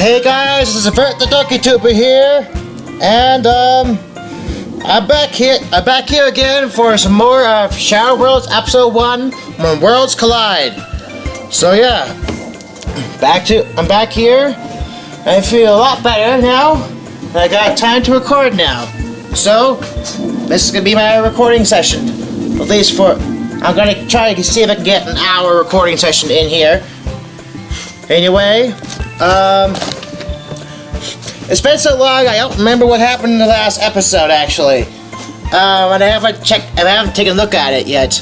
Hey guys, this is Bert the Donkey Tuber here, and I'm back here again for some more of Shadow Worlds Episode 1 when Worlds Collide. So yeah, I'm back here. I feel a lot better now, and I got time to record now. So this is gonna be my recording session, at least I'm gonna try to see if I can get an hour recording session in here. Anyway, it's been so long, I don't remember what happened in the last episode, actually. And I haven't taken a look at it yet.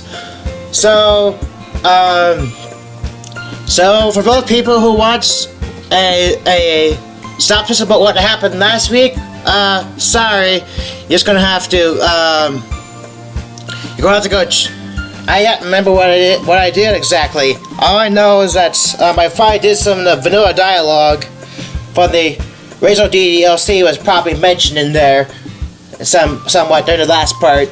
So for both people who want a synopsis about what happened last week, sorry, you're just gonna have to, you're gonna have to go. I can't remember what I did exactly. All I know is that I finally did some of the vanilla dialogue for the original DLC was probably mentioned in there somewhat during the last part.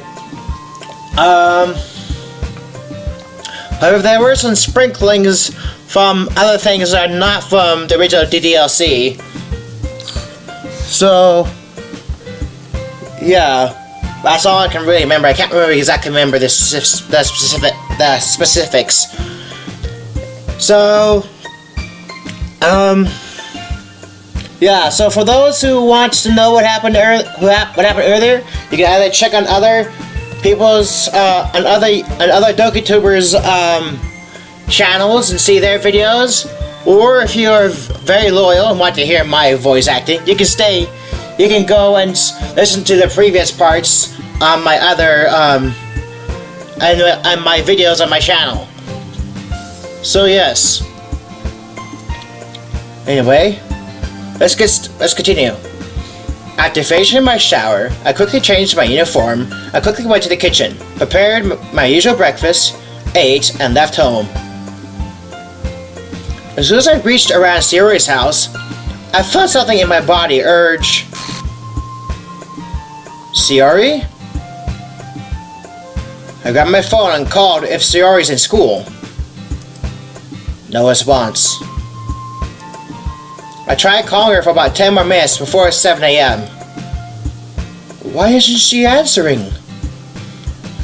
However, there were some sprinklings from other things that are not from the original DLC. So, yeah. That's all I can really remember. I can't exactly remember the specifics. So, yeah. So for those who want to know what happened earlier, you can either check on other people's on other Doki Tubers channels and see their videos, or if you are very loyal and want to hear my voice acting, you can go and listen to the previous parts on my other on my videos on my channel. So yes. Anyway, let's continue. After finishing my shower, I quickly changed my uniform. I quickly went to the kitchen, prepared my usual breakfast, ate, and left home. As soon as I reached around Sayori's house, I felt something in my body urge. Sayori? I grabbed my phone and called if Sayori's in school. No response. I tried calling her for about 10 more minutes before 7 a.m. Why isn't she answering?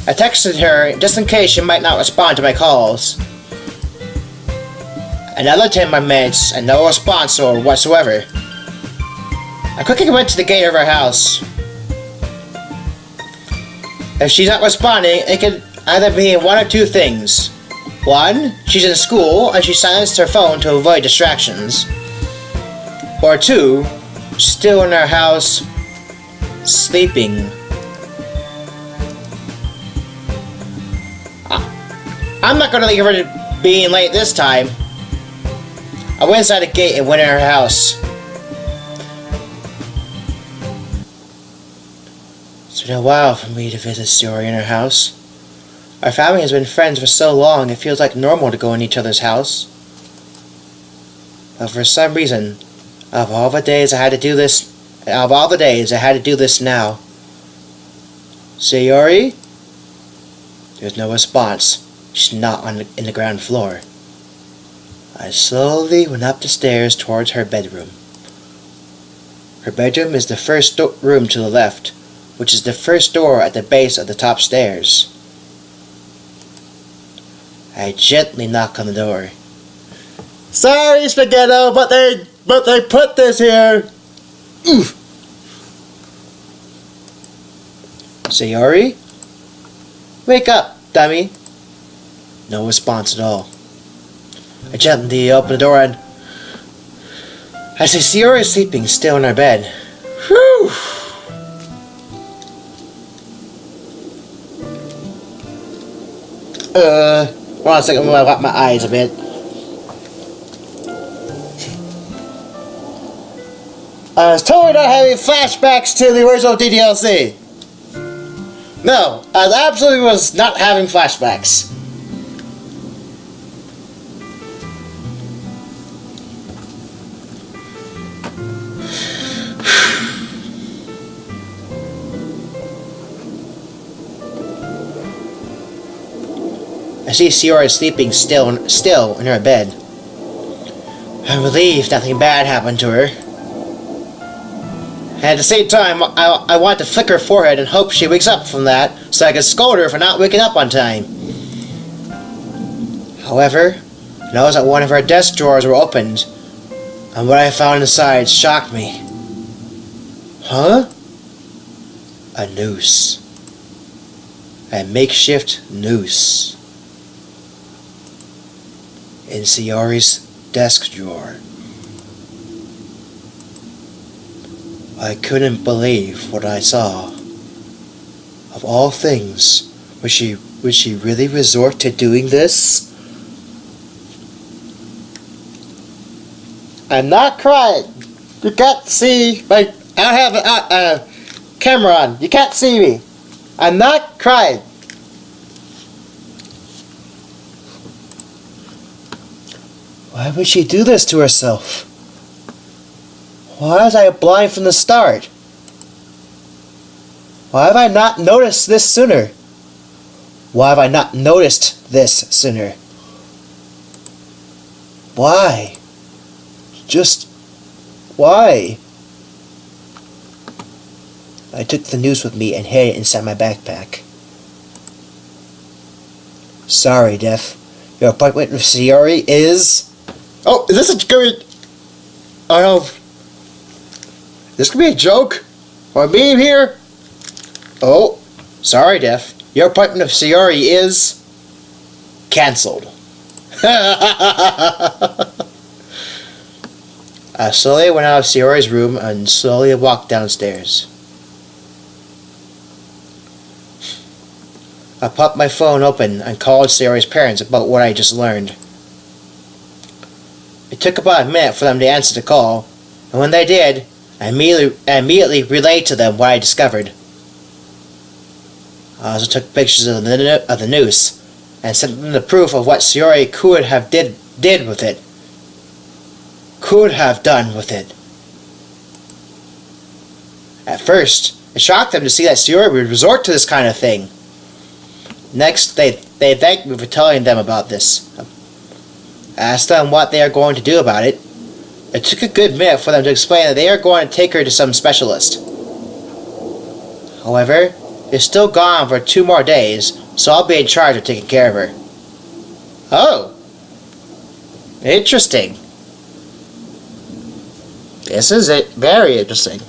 I texted her just in case she might not respond to my calls. Another 10 more minutes and no response or whatsoever. I quickly went to the gate of her house. If she's not responding, it could either be one of two things. One, she's in school and she silenced her phone to avoid distractions. Or two, she's still in her house, sleeping. I'm not gonna leave her being late this time. I went inside the gate and went in her house. It's been a while for me to visit Sayori in her house. Our family has been friends for so long, it feels like normal to go in each other's house. But for some reason, out of all the days I had to do this now. Sayori? There's no response. She's not in the ground floor. I slowly went up the stairs towards her bedroom. Her bedroom is the first room to the left, which is the first door at the base of the top stairs. I gently knock on the door. Sorry, Spaghetto, but they put this here. Oof. Sayori? Wake up, dummy. No response at all. I gently open the door and I see Sayori is sleeping still in her bed. Whew. Hold on a second, I'm gonna wipe my eyes a bit. I was totally not having flashbacks to the original DLC. No, I absolutely was not having flashbacks. I see Sayori sleeping still in her bed. I'm relieved nothing bad happened to her. And at the same time, I want to flick her forehead and hope she wakes up from that so I can scold her for not waking up on time. However, I noticed that one of her desk drawers were opened, and what I found inside shocked me. Huh? A noose. A makeshift noose. In Sayori's desk drawer. I couldn't believe what I saw. Of all things, would she really resort to doing this? I'm not crying. You can't see my... I don't have a camera on. You can't see me. I'm not crying. Why would she do this to herself? Why was I blind from the start? Why have I not noticed this sooner? Why have I not noticed this sooner? Why? Just why? I took the news with me and hid it inside my backpack. Sorry, Def. Your appointment with Sayori is... Oh, is this a good... Oh no. This could be a joke? Or me here? Oh, sorry, Def. Your appointment with Sayori is... cancelled. I slowly went out of Sayori's room and slowly walked downstairs. I popped my phone open and called Sayori's parents about what I just learned. It took about a minute for them to answer the call, and when they did, I immediately relayed to them what I discovered. I also took pictures of the noose and sent them the proof of what Sayori could have did with it. Could have done with it. At first, it shocked them to see that Sayori would resort to this kind of thing. Next, they thanked me for telling them about this. I asked them what they are going to do about it. It took a good minute for them to explain that they are going to take her to some specialist. However, they're still gone for 2 more days, so I'll be in charge of taking care of her. Oh. Interesting. This is very interesting.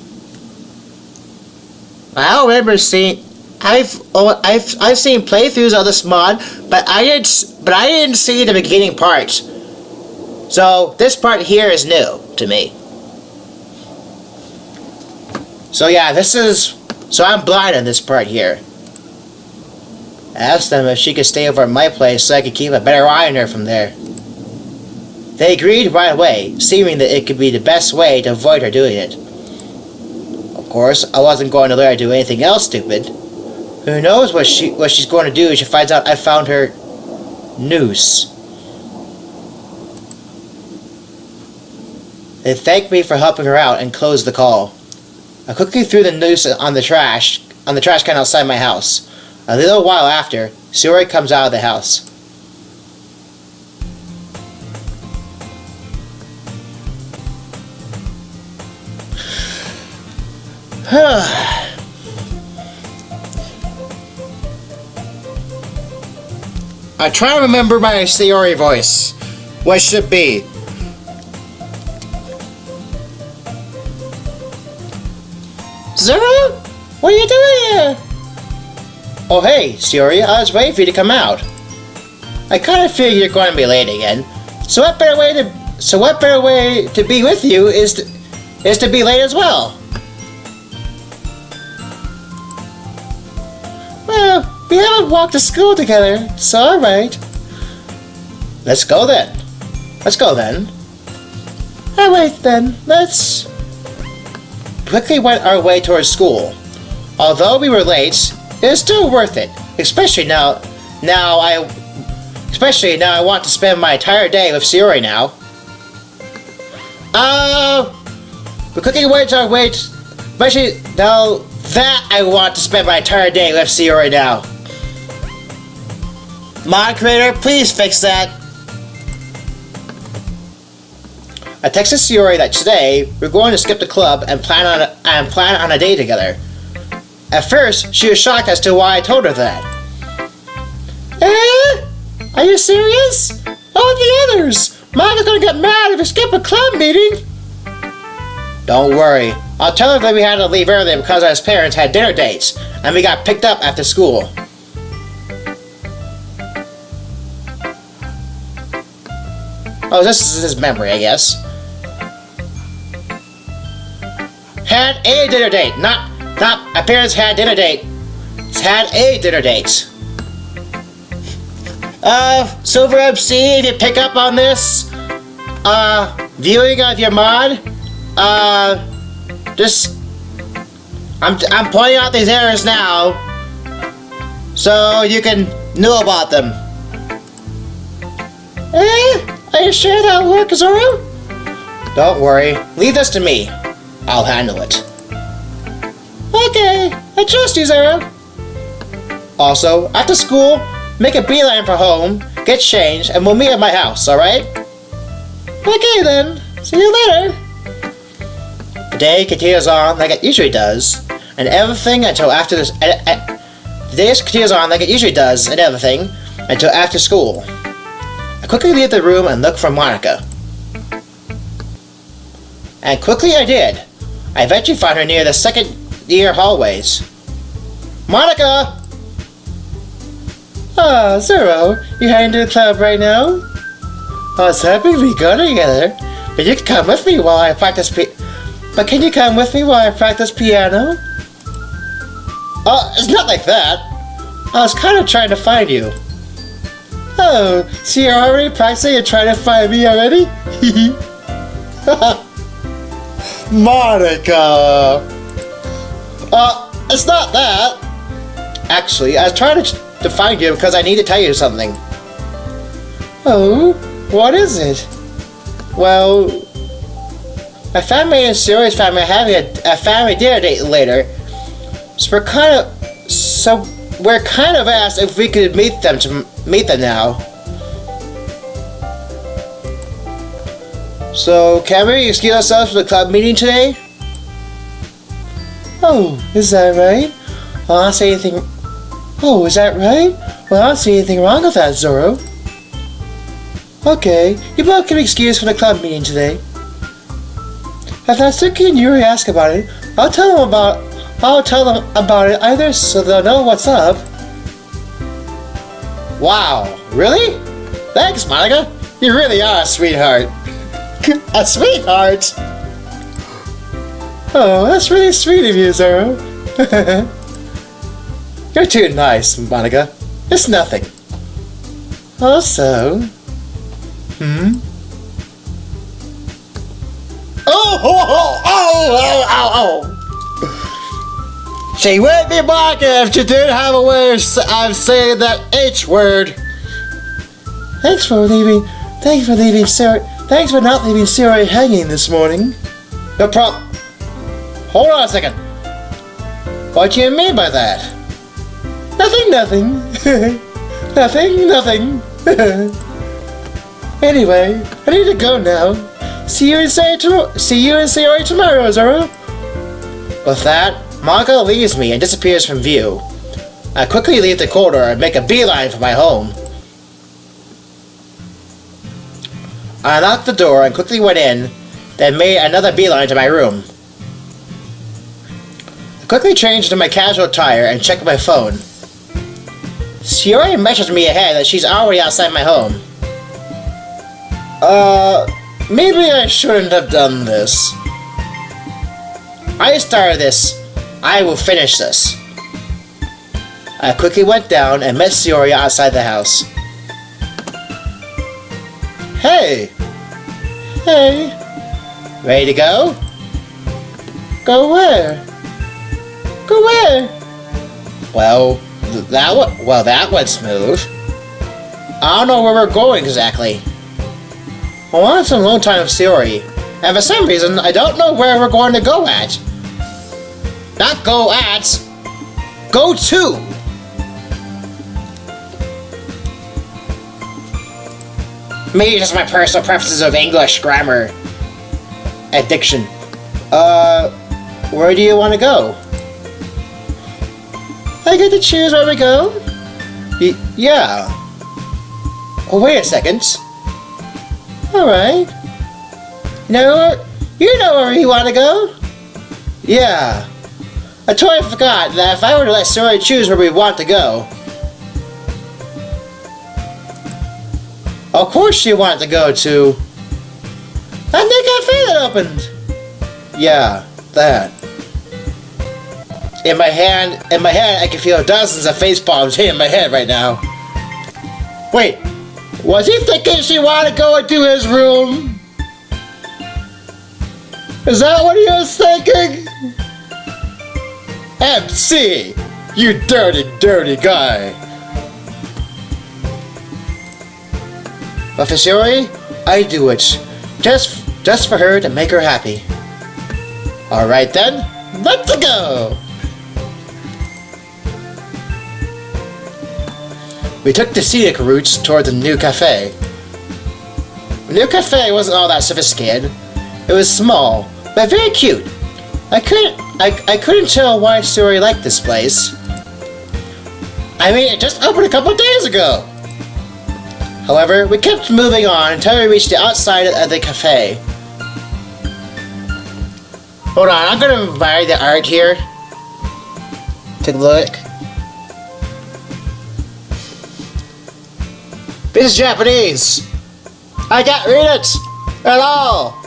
I don't remember seeing... I've seen playthroughs of this mod, but I didn't see the beginning part. So this part here is new to me. So yeah, so I'm blind on this part here. I asked them if she could stay over at my place so I could keep a better eye on her from there. They agreed right away, seeming that it could be the best way to avoid her doing it. Of course, I wasn't going to let her do anything else stupid. Who knows what she's going to do if she finds out I found her noose. They thanked me for helping her out and closed the call. I quickly threw the noose on the trash can outside my house. A little while after, Sayori comes out of the house. I try to remember my Sayori voice. What should it be? Zoro? What are you doing here? Oh hey, Sayori, I was waiting for you to come out. I kind of figured you're going to be late again. So what better way to be with you is to be late as well. Well, we haven't walked to school together, so alright. Let's go then. Alright then, let's... quickly went our way towards school. Although we were late, it was still worth it. Especially now I want to spend my entire day with Sayori now. We quickly went our way, especially now that I want to spend my entire day with Sayori now. Mod creator, please fix that. I texted Sayori that today we're going to skip the club and plan on a date together. At first, she was shocked as to why I told her that. Are you serious? Oh, the others! Monika's gonna get mad if we skip a club meeting! Don't worry. I'll tell her that we had to leave early because our parents had dinner dates, and we got picked up after school. Oh, this is his memory, I guess. Had a dinner date, not our parents had dinner date. It's had a dinner date. Silver MC, if you pick up on this, viewing of your mod, I'm pointing out these errors now, so you can know about them. Are you sure that'll work, Zoro? Don't worry, leave this to me. I'll handle it. Okay, I trust you, Zoro. Also, after school, make a beeline for home, get changed, and we'll meet at my house, alright? Okay then, see you later. The day continues on like it usually does, and everything until after this. The day continues on like it usually does, and everything until after school. I quickly leave the room and look for Monika. And quickly I did. I eventually found her near the second year hallways. Monika! Ah, Zoro, you heading to the club right now? I was hoping we'd go together, but you can come with me while I practice But can you come with me while I practice piano? Oh, it's not like that. I was kind of trying to find you. Oh, so you're already practicing and trying to find me already? Monika! It's not that. Actually, I was trying to find you because I need to tell you something. Oh, what is it? Well, my family and Sayori's family are having a family dinner date later, so we're kind of asked if we could meet them now. So, can we excuse ourselves for the club meeting today? Oh, is that right? Well, I don't see anything. Oh, is that right? Well, I don't see anything wrong with that, Zoro. Okay, you both can be excused for the club meeting today. If Natsuki and Yuri ask about it, I'll tell them about it either, so they'll know what's up. Wow, really? Thanks, Monika. You really are a sweetheart. A sweetheart? Oh, that's really sweet of you, Zoro. You're too nice, Monika. It's nothing. Also... Oh! She would be Monika if she didn't have a way of saying that H word. Thanks for not leaving Sayori hanging this morning. No problem. Hold on a second. What do you mean by that? Nothing. Nothing. Anyway, I need to go now. See you and Sayori tomorrow, Zoro. With that, Monika leaves me and disappears from view. I quickly leave the corridor and make a beeline for my home. I unlocked the door and quickly went in, then made another beeline to my room. I quickly changed into my casual attire and checked my phone. Sayori messaged me ahead that she's already outside my home. Maybe I shouldn't have done this. I started this. I will finish this. I quickly went down and met Sayori outside the house. Hey! Ready to go? Go where? Well, that went smooth. I don't know where we're going exactly. I wanted some alone time with Sayori, and for some reason, I don't know where we're going to go at. Not go at! Go to! Maybe just my personal preferences of English grammar. addiction. Where do you want to go? I get to choose where we go? Yeah. Oh, wait a second. Alright. You know where you want to go? Yeah. I totally forgot that if I were to let Sayori choose where we want to go. Of course she wanted to go to that new cafe that opened. Yeah, that. In my head, I can feel dozens of face palms hitting my head right now. Wait, was he thinking she wanted to go into his room? Is that what he was thinking? MC, you dirty, dirty guy. But for Sayori, I do it. Just for her to make her happy. Alright then, let's go! We took the scenic routes toward the new cafe. The new cafe wasn't all that sophisticated. It was small, but very cute. I couldn't tell why Sayori liked this place. I mean, it just opened a couple days ago. However, we kept moving on until we reached the outside of the cafe. Hold on, I'm gonna admire the art here. Take a look. This is Japanese. I can't read it at all.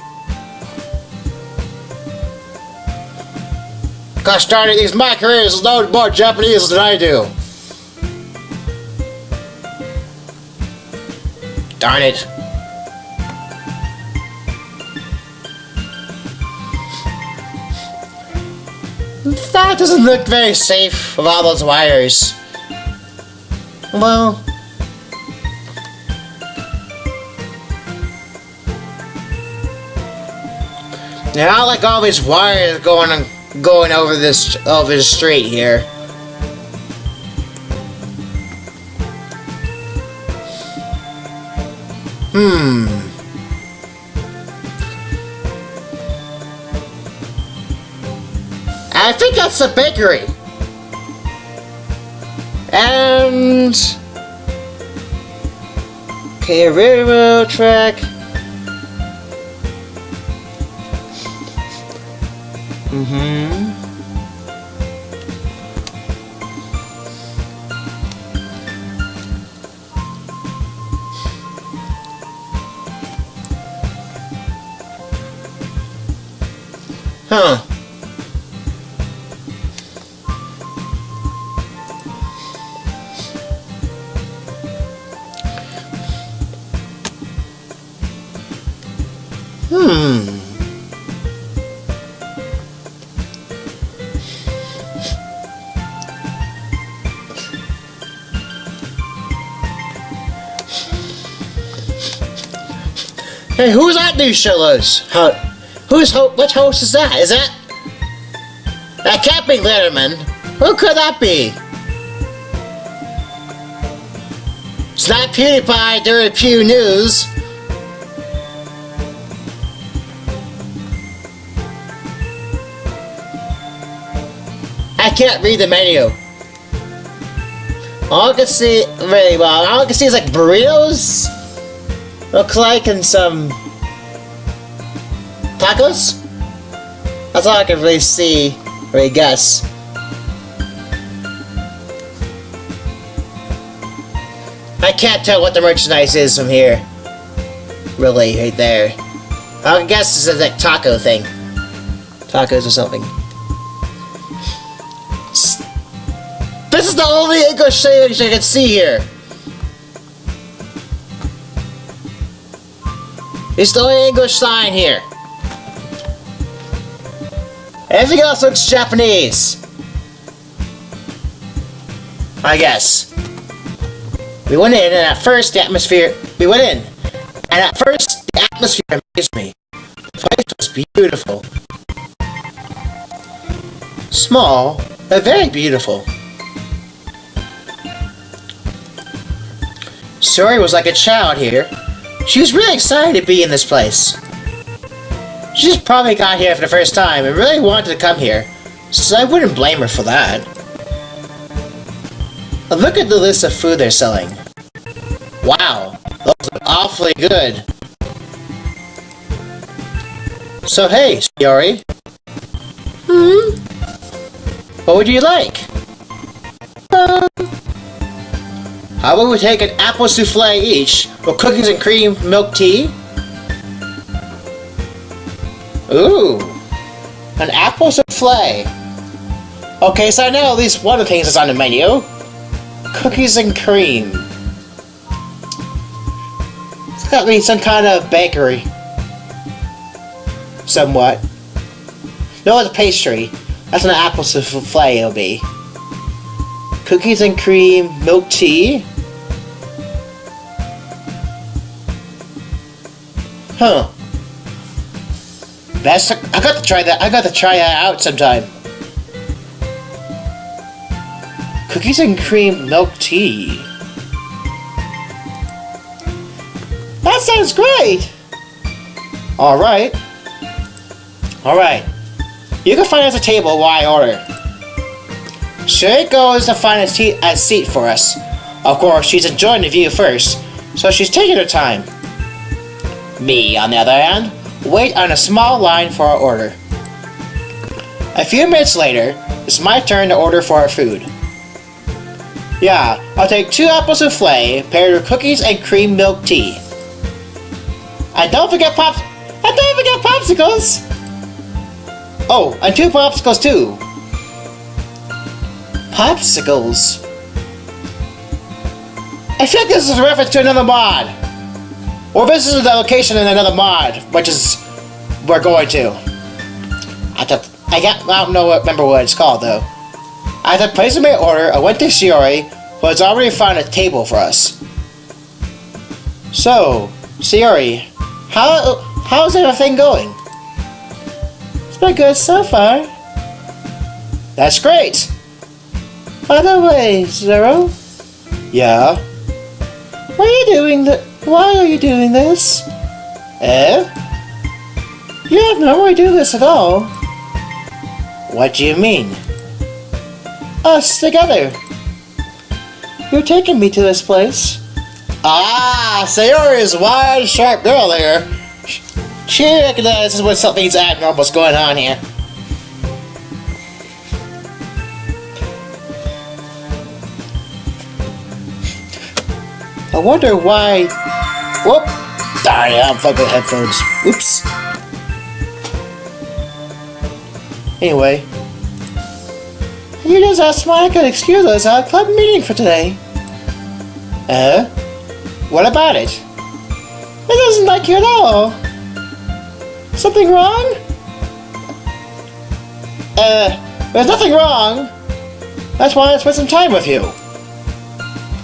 Gosh darn it, my career is loaded more Japanese than I do. Darn it. That doesn't look very safe with all those wires. Well... Now, I like all these wires going over the street here. I think that's the bakery. And... okay, railroad track. Huh. Hey, who's at these shows? Which host is that? Is that can't be Letterman. Who could that be? It's not PewDiePie during Pew News. I can't read the menu. All I can see very well. All I can see is like burritos. Looks like, and some tacos? That's all I can really see, or I guess. I can't tell what the merchandise is from here. Really, right there. I guess it's a like, taco thing. Tacos or something. This is the only English language I can see here. It's the only English sign here. Everything else looks Japanese. I guess. We went in, and at first the atmosphere... We went in, and at first the atmosphere amazed me. The place was beautiful. Small, but very beautiful. Sayori was like a child here. She was really excited to be in this place. She just probably got here for the first time and really wanted to come here, so I wouldn't blame her for that. Look at the list of food they're selling. Wow, those look awfully good. So hey, Sayori. What would you like? How about we take an apple souffle each with cookies and cream milk tea? Ooh, an apple souffle. Okay, so I know at least one of the things that's on the menu. Cookies and cream. It's got to be some kind of bakery. Somewhat. No, it's a pastry. That's an apple souffle it'll be. Cookies and cream, milk tea. Huh. I got to try that. I got to try that out sometime. Cookies and cream milk tea. That sounds great. All right. You can find us a table while I order. Shiriko is to find a seat for us. Of course, she's enjoying the view first, so she's taking her time. Me, on the other hand, wait on a small line for our order. A few minutes later, it's my turn to order for our food. Yeah, I'll take 2 apple souffle paired with cookies and cream milk tea. And don't forget popsicles! Oh, and 2 popsicles too. Popsicles. I feel like this is a reference to another mod. Or this is the location in another mod, which is we're going to. I don't remember what it's called though. After placing my order, I went to Sayori, who has already found a table for us. So, Sayori, how's everything going? It's been good so far. That's great. By the way, Zoro. Yeah? Why are you doing this? You have no right to do this at all. What do you mean? Us together. You're taking me to this place. Ah, Sayori is a wise, sharp girl there. She recognizes when something's abnormal's going on here. I wonder why... Whoop! Darn it, I'm fucking headphones. Oops. Anyway. You just asked Monika to excuse us at our club meeting for today. What about it? It doesn't like you at all. Something wrong? There's nothing wrong. That's why I spent some time with you.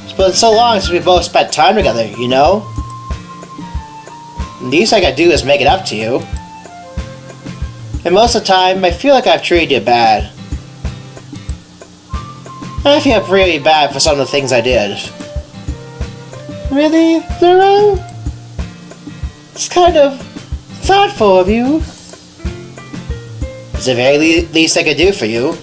It's been so long since we both spent time together, you know? The least I can do is make it up to you. And most of the time, I feel like I've treated you bad. I feel really bad for some of the things I did. Really, Zoro? It's kind of thoughtful of you. It's the very least I could do for you.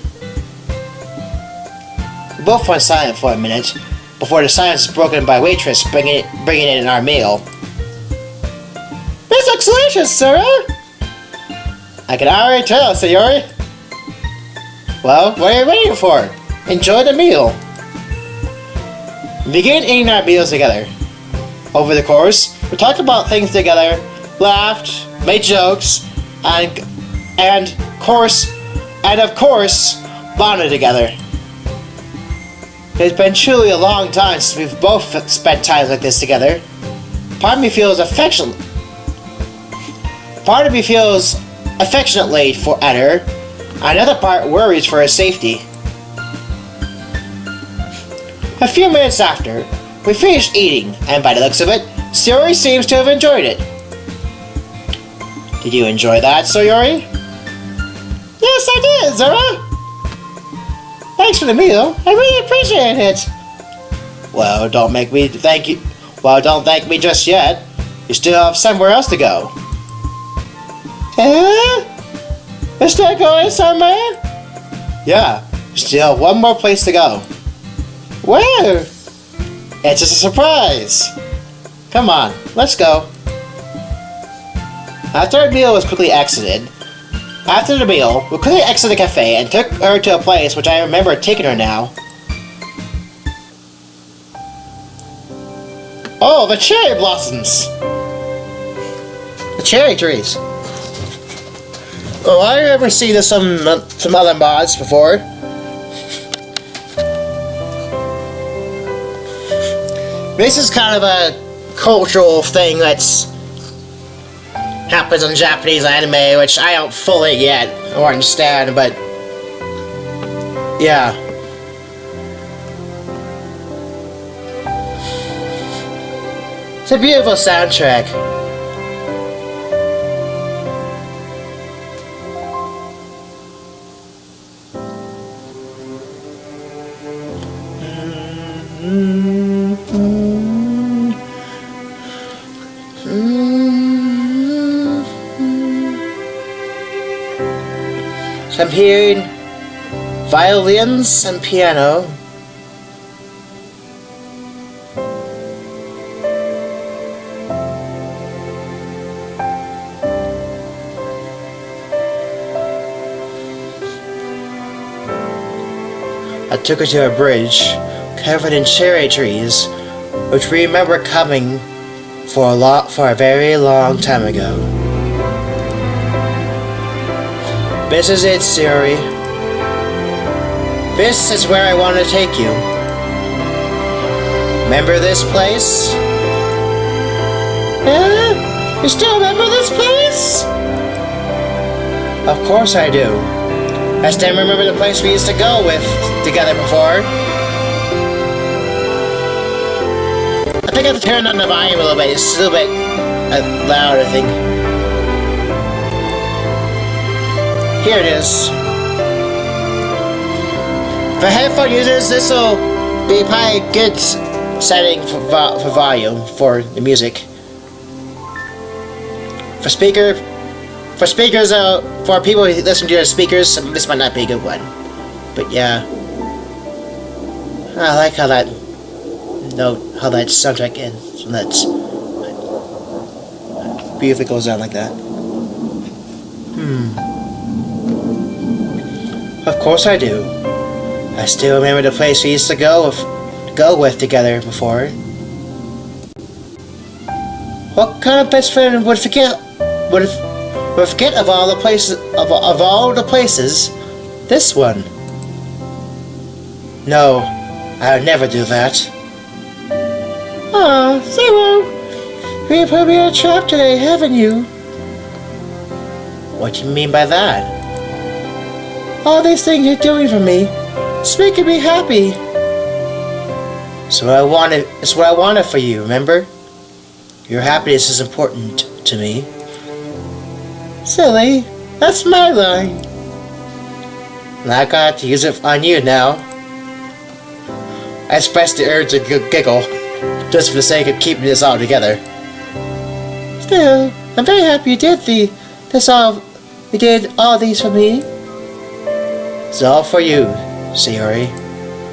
We both went silent for a minute, before the silence is broken by waitress bringing in our meal. This looks delicious, Zoro! I can already tell, Sayori. Well, what are you waiting for? Enjoy the meal. We began eating our meals together. Over the course, we talked about things together, laughed, made jokes, and of course, bonded together. It's been truly a long time since we've both spent time like this together. Part of me feels affectionately at her, another part worries for her safety. A few minutes after, we finished eating, and by the looks of it, Sayori seems to have enjoyed it. Did you enjoy that, Sayori? Yes, I did, Zoro! Thanks for the meal, I really appreciate it! Well, don't thank me just yet. You still have somewhere else to go. Huh? We're still going somewhere? Yeah, still one more place to go. Where? It's just a surprise. Come on, let's go. After our meal was quickly exited, After the meal, we quickly exited the cafe and took her to a place which I remember taking her now. Oh, the cherry blossoms! The cherry trees. Oh, I ever seen this some other mods before. This is kind of a cultural thing that's happens in Japanese anime, which I don't fully get or understand, but yeah. It's a beautiful soundtrack. So I'm hearing violins and piano. I took her to a bridge covered in cherry trees, which we remember coming for a very long time ago. This is it, Sayori. This is where I want to take you. Remember this place? You still remember this place? Of course I do. I still remember the place we used to go with together before. I think I have to turn on the volume a little bit. It's a little bit loud, I think. Here it is. For headphone users, this will be probably a good setting for volume for the music. For speakers, for people who listen to their speakers, this might not be a good one. But yeah, I like how that soundtrack ends. And that's beautifully goes on like that. Of course I do. I still remember the place we used to go with together before. What kind of best friend would forget of all the places this one? No, I would never do that. Aw, Zero, you put me in a trap today, haven't you? What do you mean by that? All these things you're doing for me, it's making me happy. It's what I wanted for you, remember? Your happiness is important to me. Silly, that's my line. And I got to use it on you now. I expressed the urge to giggle, just for the sake of keeping this all together. Still, I'm very happy you did all these for me. It's all for you, Sayori.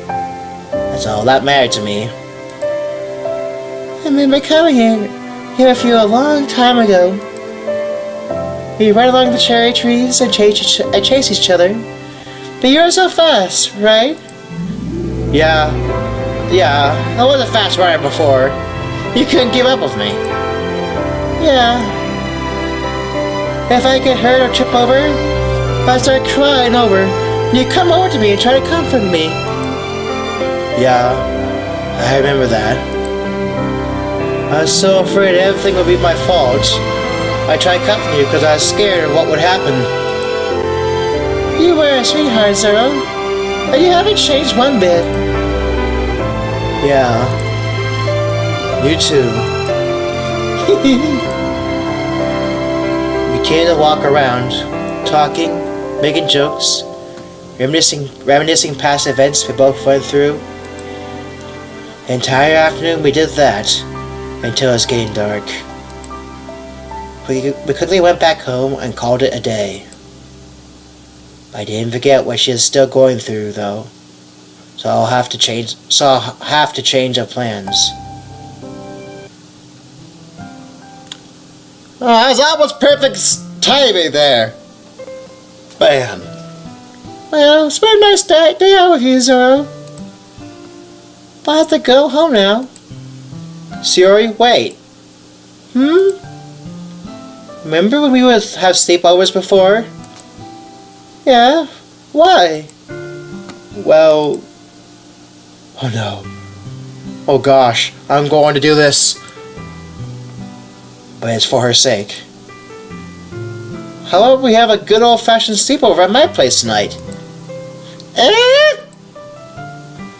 That's all that mattered to me. I remember coming here with you a long time ago. We ride along the cherry trees and chase each other. But you were so fast, right? Yeah, I was a fast rider before. You couldn't give up with me. Yeah. If I get hurt or trip over, I'd start crying over. And you'd come over to me and try to comfort me. Yeah, I remember that. I was so afraid everything would be my fault. I tried comforting you because I was scared of what would happen. You were a sweetheart, Zoro. And you haven't changed one bit. Yeah. You too. We came to walk around, talking, making jokes, reminiscing past events we both went through. The entire afternoon we did that until it was getting dark. We quickly went back home and called it a day. I didn't forget what she is still going through, though. So I'll have to change our plans. Oh, that was almost perfect timing there. Bam. Well, it's been a nice day out with you, Zoro. But I have to go home now. Sayori, wait. Remember when we would have sleepovers before? Yeah, why? Well... Oh no. Oh gosh, I'm going to do this. But it's for her sake. How about we have a good old-fashioned sleepover at my place tonight? Eh?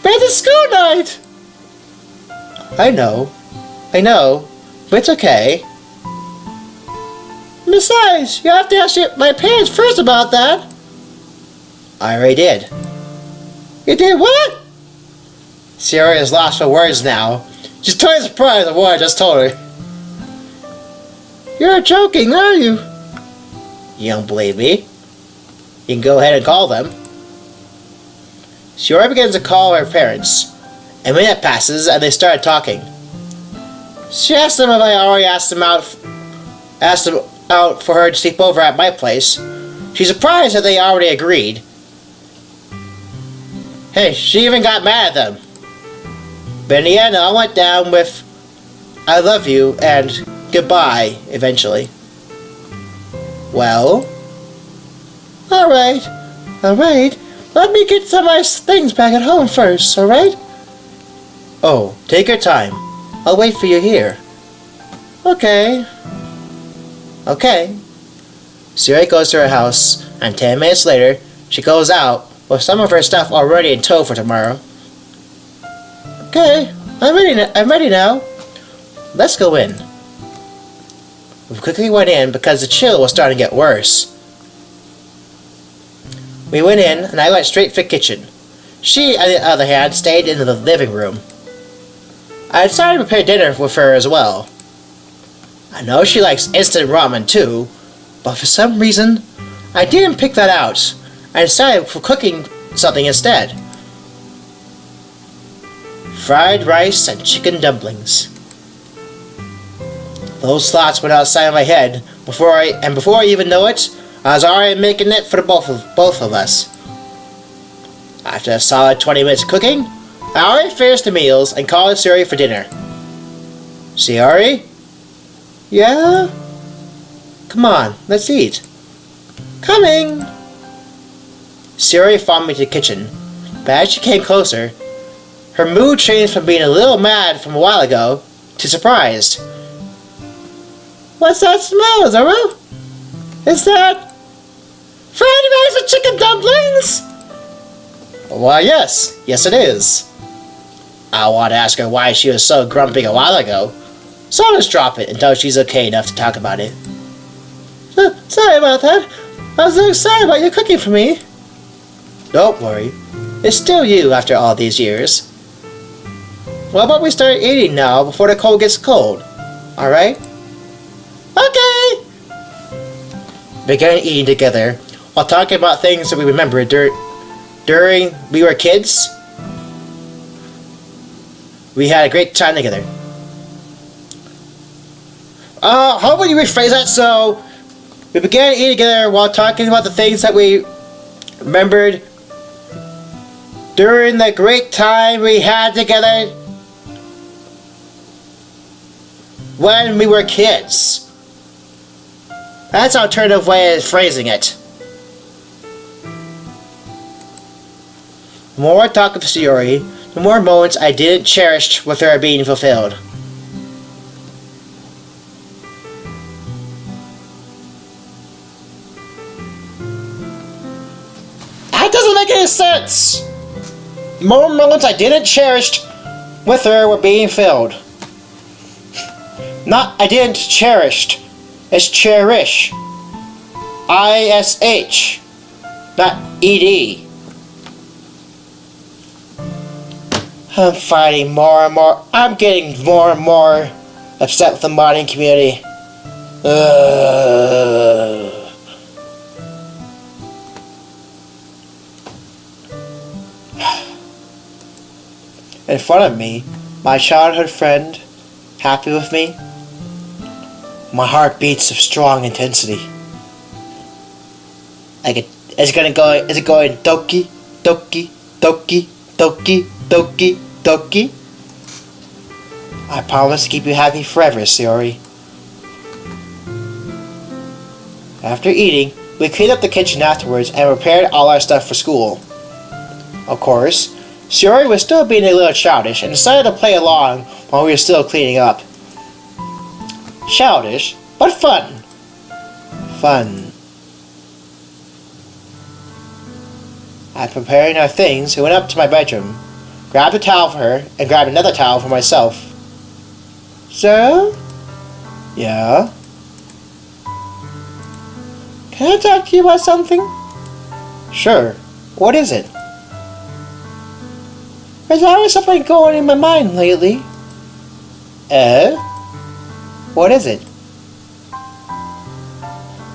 But it's school night! I know, but it's okay. Besides, you have to ask my parents first about that. I already did. You did what? Sayori is lost for words now. She's totally surprised at what I just told her. You're joking, are you? You don't believe me? You can go ahead and call them. Sayori begins to call her parents. A minute passes and they start talking. She asked them if I already asked them out for her to sleep over at my place. She's surprised that they already agreed. Hey, she even got mad at them. But in the end, I went down with I love you and goodbye eventually. Well? Alright. Let me get some of my things back at home first, alright? Oh, take your time. I'll wait for you here. Okay. Sayori goes to her house, and 10 minutes later, she goes out with some of her stuff already in tow for tomorrow. Okay, I'm ready now. Let's go in. We quickly went in because the chill was starting to get worse. We went in, and I went straight for the kitchen. She, on the other hand, stayed in the living room. I decided to prepare dinner with her as well. I know she likes instant ramen too, but for some reason, I didn't pick that out. I decided for cooking something instead. Fried rice and chicken dumplings. Those thoughts went outside my head before I even know it, I was already making it for the both of us. After a solid 20 minutes of cooking, I already finished the meals and called Sayori for dinner. Sayori? Yeah? Come on, let's eat. Coming! Sayori followed me to the kitchen, but as she came closer, her mood changed from being a little mad from a while ago to surprised. What's that smell, Zoro? Is that fried rice and chicken dumplings? Why, yes it is. I want to ask her why she was so grumpy a while ago, so I'll just drop it until she's okay enough to talk about it. Sorry about that. I was so excited about you cooking for me. Don't worry. It's still you after all these years. What about we start eating now before the cold gets cold? Alright? Okay! We began eating together while talking about things that we remembered during we were kids. We had a great time together. How about you rephrase that? So, we began eating together while talking about the things that we remembered during the great time we had together when we were kids. That's an alternative way of phrasing it. The more I talked with Sayori, the more moments I didn't cherish with her being fulfilled. That doesn't make any sense! The more moments I didn't cherish with her were being filled. Not I didn't cherished. It's cherish. I-S-H. Not E-D. I'm fighting more and more. I'm getting more and more upset with the modding community. In front of me, my childhood friend, happy with me. My heart beats with strong intensity. Is it going doki, doki, doki, doki, doki, doki? I promise to keep you happy forever, Sayori. After eating, we cleaned up the kitchen afterwards and prepared all our stuff for school. Of course, Sayori was still being a little childish and decided to play along while we were still cleaning up. Childish, but fun. Fun. After preparing our things, we went up to my bedroom, grabbed a towel for her, and grabbed another towel for myself. Zoro? Yeah? Can I talk to you about something? Sure. What is it? There's always something going in my mind lately. What is it?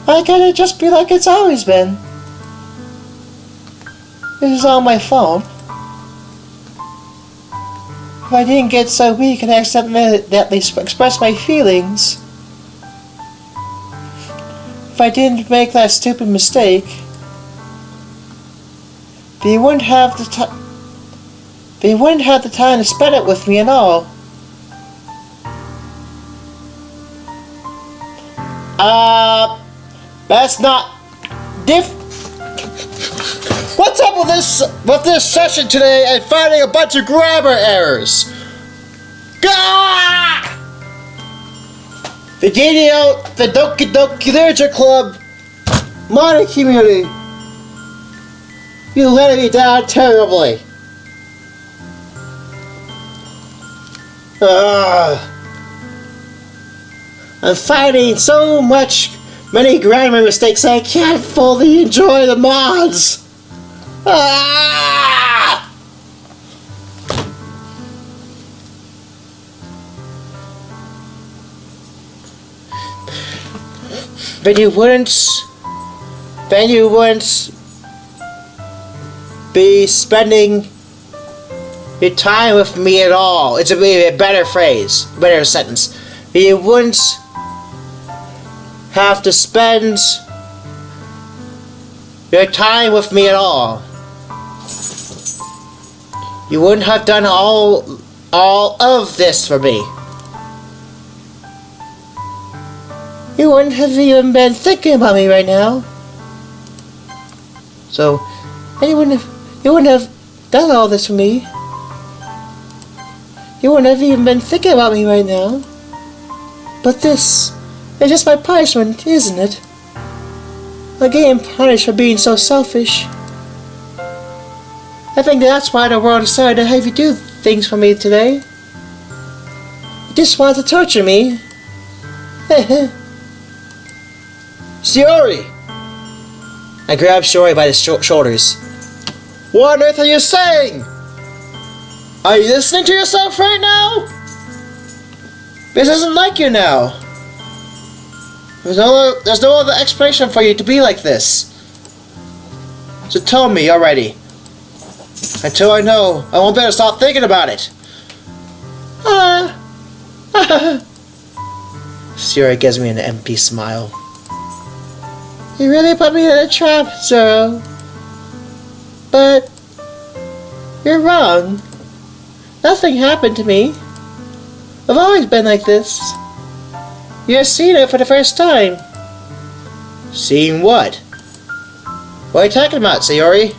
Why can't it just be like it's always been? This is all my fault. If I didn't get so weak and accidentally express my feelings, if I didn't make that stupid mistake, then you wouldn't have the time to spend it with me at all. That's not What's up with this session today and finding a bunch of grammar errors? Gah! The Doki Doki Literature Club Monika community, you let me down terribly. I'm finding so many grammar mistakes I can't fully enjoy the mods. Then you wouldn't be spending your time with me at all. It's a better phrase, better sentence. You wouldn't have to spend your time with me at all. You wouldn't have done all of this for me. You wouldn't have even been thinking about me right now. So, you wouldn't have done all this for me. You wouldn't have even been thinking about me right now. But this is just my punishment, isn't it? I'm getting punished for being so selfish. I think that's why the world decided to have you do things for me today. You just want to torture me. Sayori! I grabbed Sayori by the shoulders. What on earth are you saying? Are you listening to yourself right now? This isn't like you now. There's no other explanation for you to be like this. So tell me already. Until I know, I won't better stop thinking about it. Sayori gives me an empty smile. You really put me in a trap, Zoro. But you're wrong. Nothing happened to me. I've always been like this. You're seeing it for the first time. Seeing what? What are you talking about, Sayori?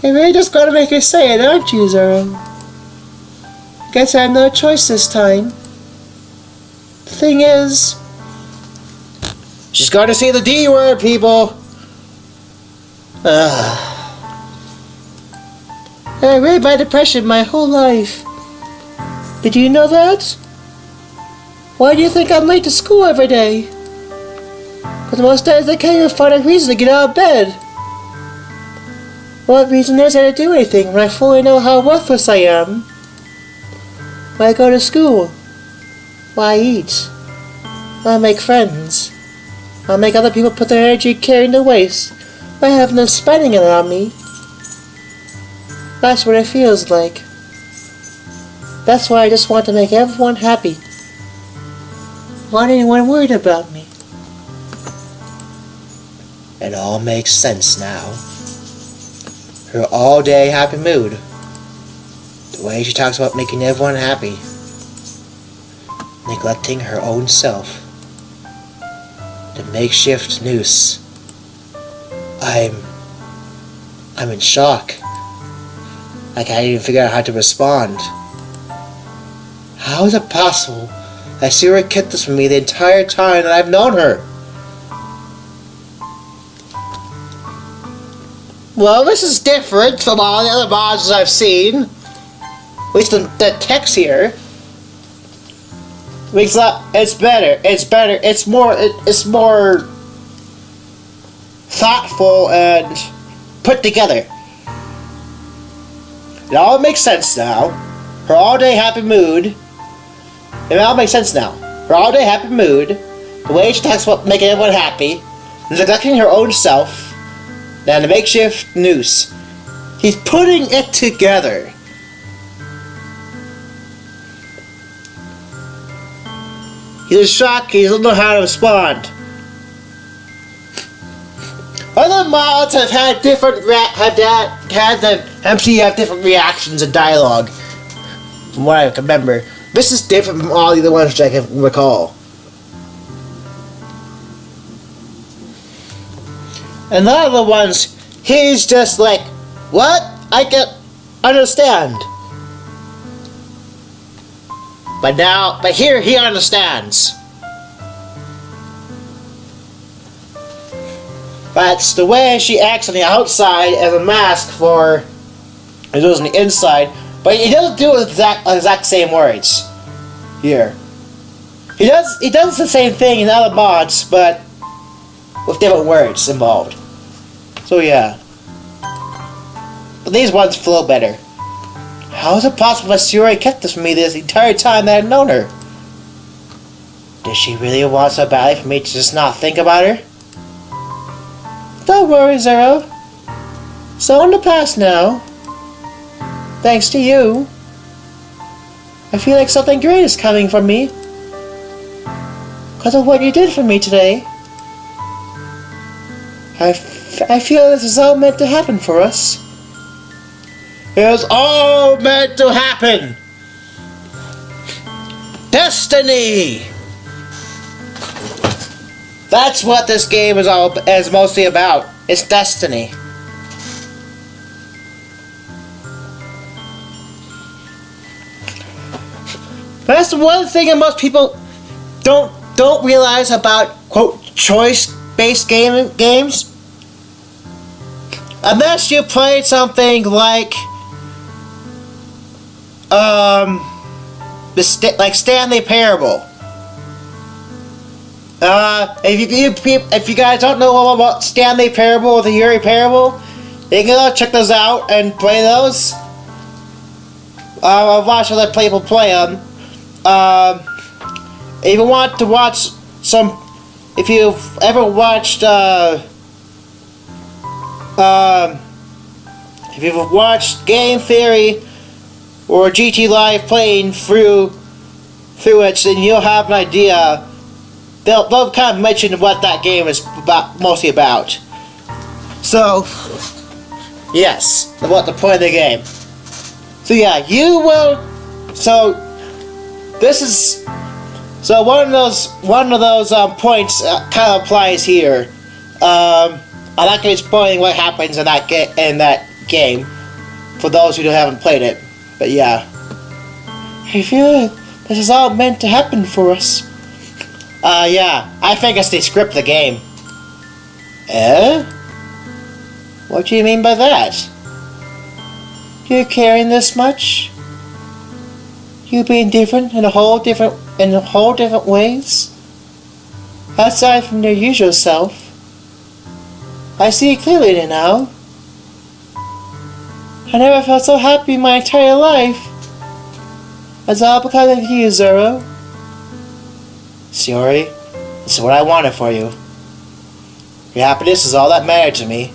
You're really just gonna make her say it, aren't you, Zoro? Guess I have no choice this time. The thing is, she's got to say the D word, people. I read my depression my whole life. Did you know that? Why do you think I'm late to school every day? Because most days I can't even find a reason to get out of bed. What reason is there to do anything when I fully know how worthless I am? When I go to school. Why eat? Why make friends? Why make other people put their energy carrying to waste? Why have them spending it on me? That's what it feels like. That's why I just want to make everyone happy. Why anyone worried about me? It all makes sense now. Her all-day happy mood. The way she talks about making everyone happy. Neglecting her own self. The makeshift noose. I'm in shock. I can't even figure out how to respond. How is it possible that Sayori kept this from me the entire time that I've known her? Well, this is different from all the other mods I've seen. At least the text here. It's better. It's more thoughtful and put together. It all makes sense now. Her all-day happy mood. It all makes sense now. Her all-day happy mood. The way she talks about making everyone happy. Neglecting her own self. And the makeshift noose. He's putting it together. He's in shock. He doesn't know how to respond. Other mods have had different had the MC have different reactions and dialogue. From what I can remember, this is different from all the other ones which I can recall. And the other ones, he's just like, what? I can understand. But here he understands. That's the way she acts on the outside as a mask for it does on the inside. But he doesn't do the exact same words here. He does the same thing in other mods, but with different words involved. So yeah. But these ones flow better. How is it possible that Sayori kept this from me this entire time that I've known her? Does she really want so badly for me to just not think about her? Don't worry, Zoro. It's all in the past now. Thanks to you. I feel like something great is coming from me. Because of what you did for me today. I feel this is all meant to happen for us. It was all meant to happen. Destiny! That's what this game is mostly about. It's destiny. That's the one thing that most people don't realize about quote choice-based games. Unless you played something like Stanley Parable. If you guys don't know about Stanley Parable or the Yuri Parable, you can go check those out and play those. I've watched other people play them. If you want to watch some, if you've ever watched, if you've watched Game Theory or GT Live playing through it, then you'll have an idea. They'll kind of mention what that game is mostly about. So, yes, about the point of the game. So yeah, you will. So this is. So one of those points kind of applies here. I'm not going to be spoiling what happens in that game for those who haven't played it. But yeah, I feel this is all meant to happen for us. Yeah, I think it's the script of the game. What do you mean by that? You caring this much? You being different in a whole different ways? Outside from your usual self. I see it clearly now. I never felt so happy in my entire life. It's all because of you, Zoro. Sayori, this is what I wanted for you. Your happiness is all that mattered to me.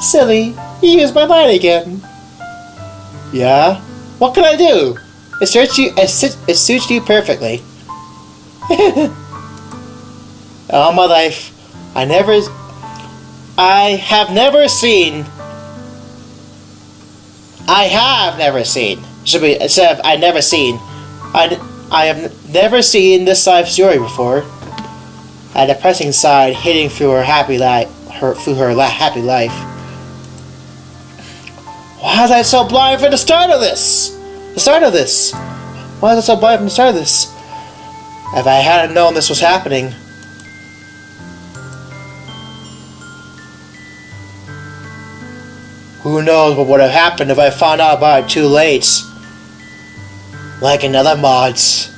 Silly, you used my line again. Yeah? What can I do? It suits you perfectly. All my life, I have never seen. Should be instead of I never seen. I have never seen this side of Sayori before. A depressing side hitting through her happy life. Happy life. Why was I so blind from the start of this? Why was I so blind from the start of this? If I hadn't known this was happening. Who knows what would have happened if I found out about it too late. Like another mods.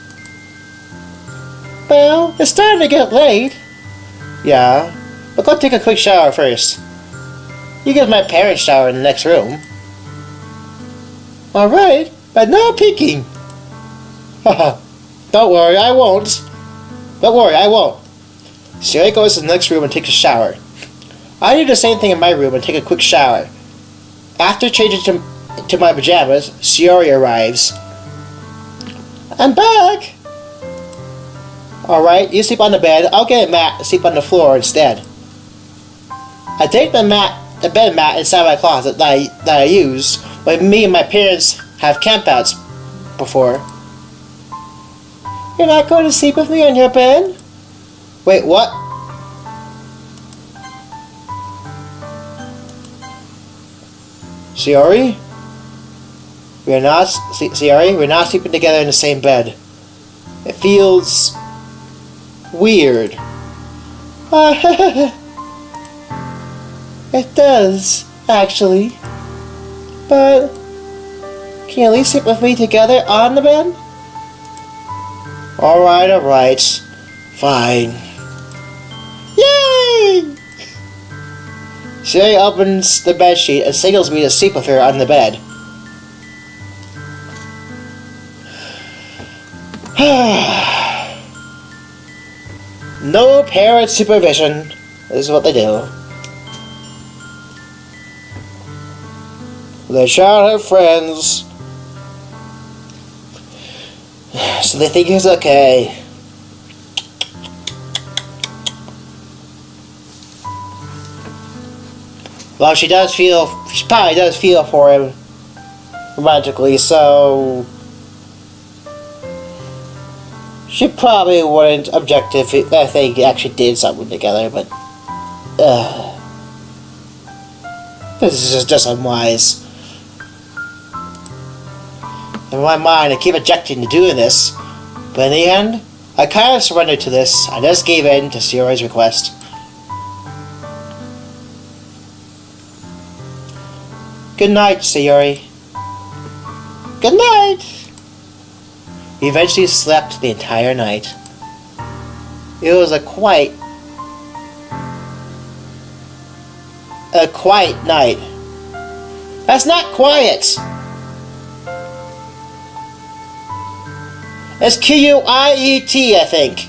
Well, it's starting to get late. Yeah, but go take a quick shower first. You get my parents' shower in the next room. Alright, but no peeking. Haha, don't worry, I won't. Sayori goes to the next room and takes a shower. I do the same thing in my room and take a quick shower. After changing to my pajamas, Sayori arrives. I'm back! Alright, you sleep on the bed. I'll get a mat and sleep on the floor instead. I take the bed mat inside my closet that I use when me and my parents have campouts before. You're not going to sleep with me on your bed? Wait, what? Sayori? We're not sleeping together in the same bed. It feels weird. It does, actually. But can you at least sleep with me together on the bed? Alright. Fine. Yay! Sayori opens the bedsheet and signals me to sleep with her on the bed. No parent supervision. This is what they do. They're childhood friends. So they think it's okay. Well, she probably does feel for him romantically, so she probably wouldn't object if they actually did something together, but this is just unwise. In my mind, I keep objecting to doing this, but in the end, I kind of surrendered to this. I just gave in to Sayori's request. Good night, Sayori. Good night! We eventually slept the entire night. It was a quiet night. That's not quiet! It's Q-U-I-E-T, I think.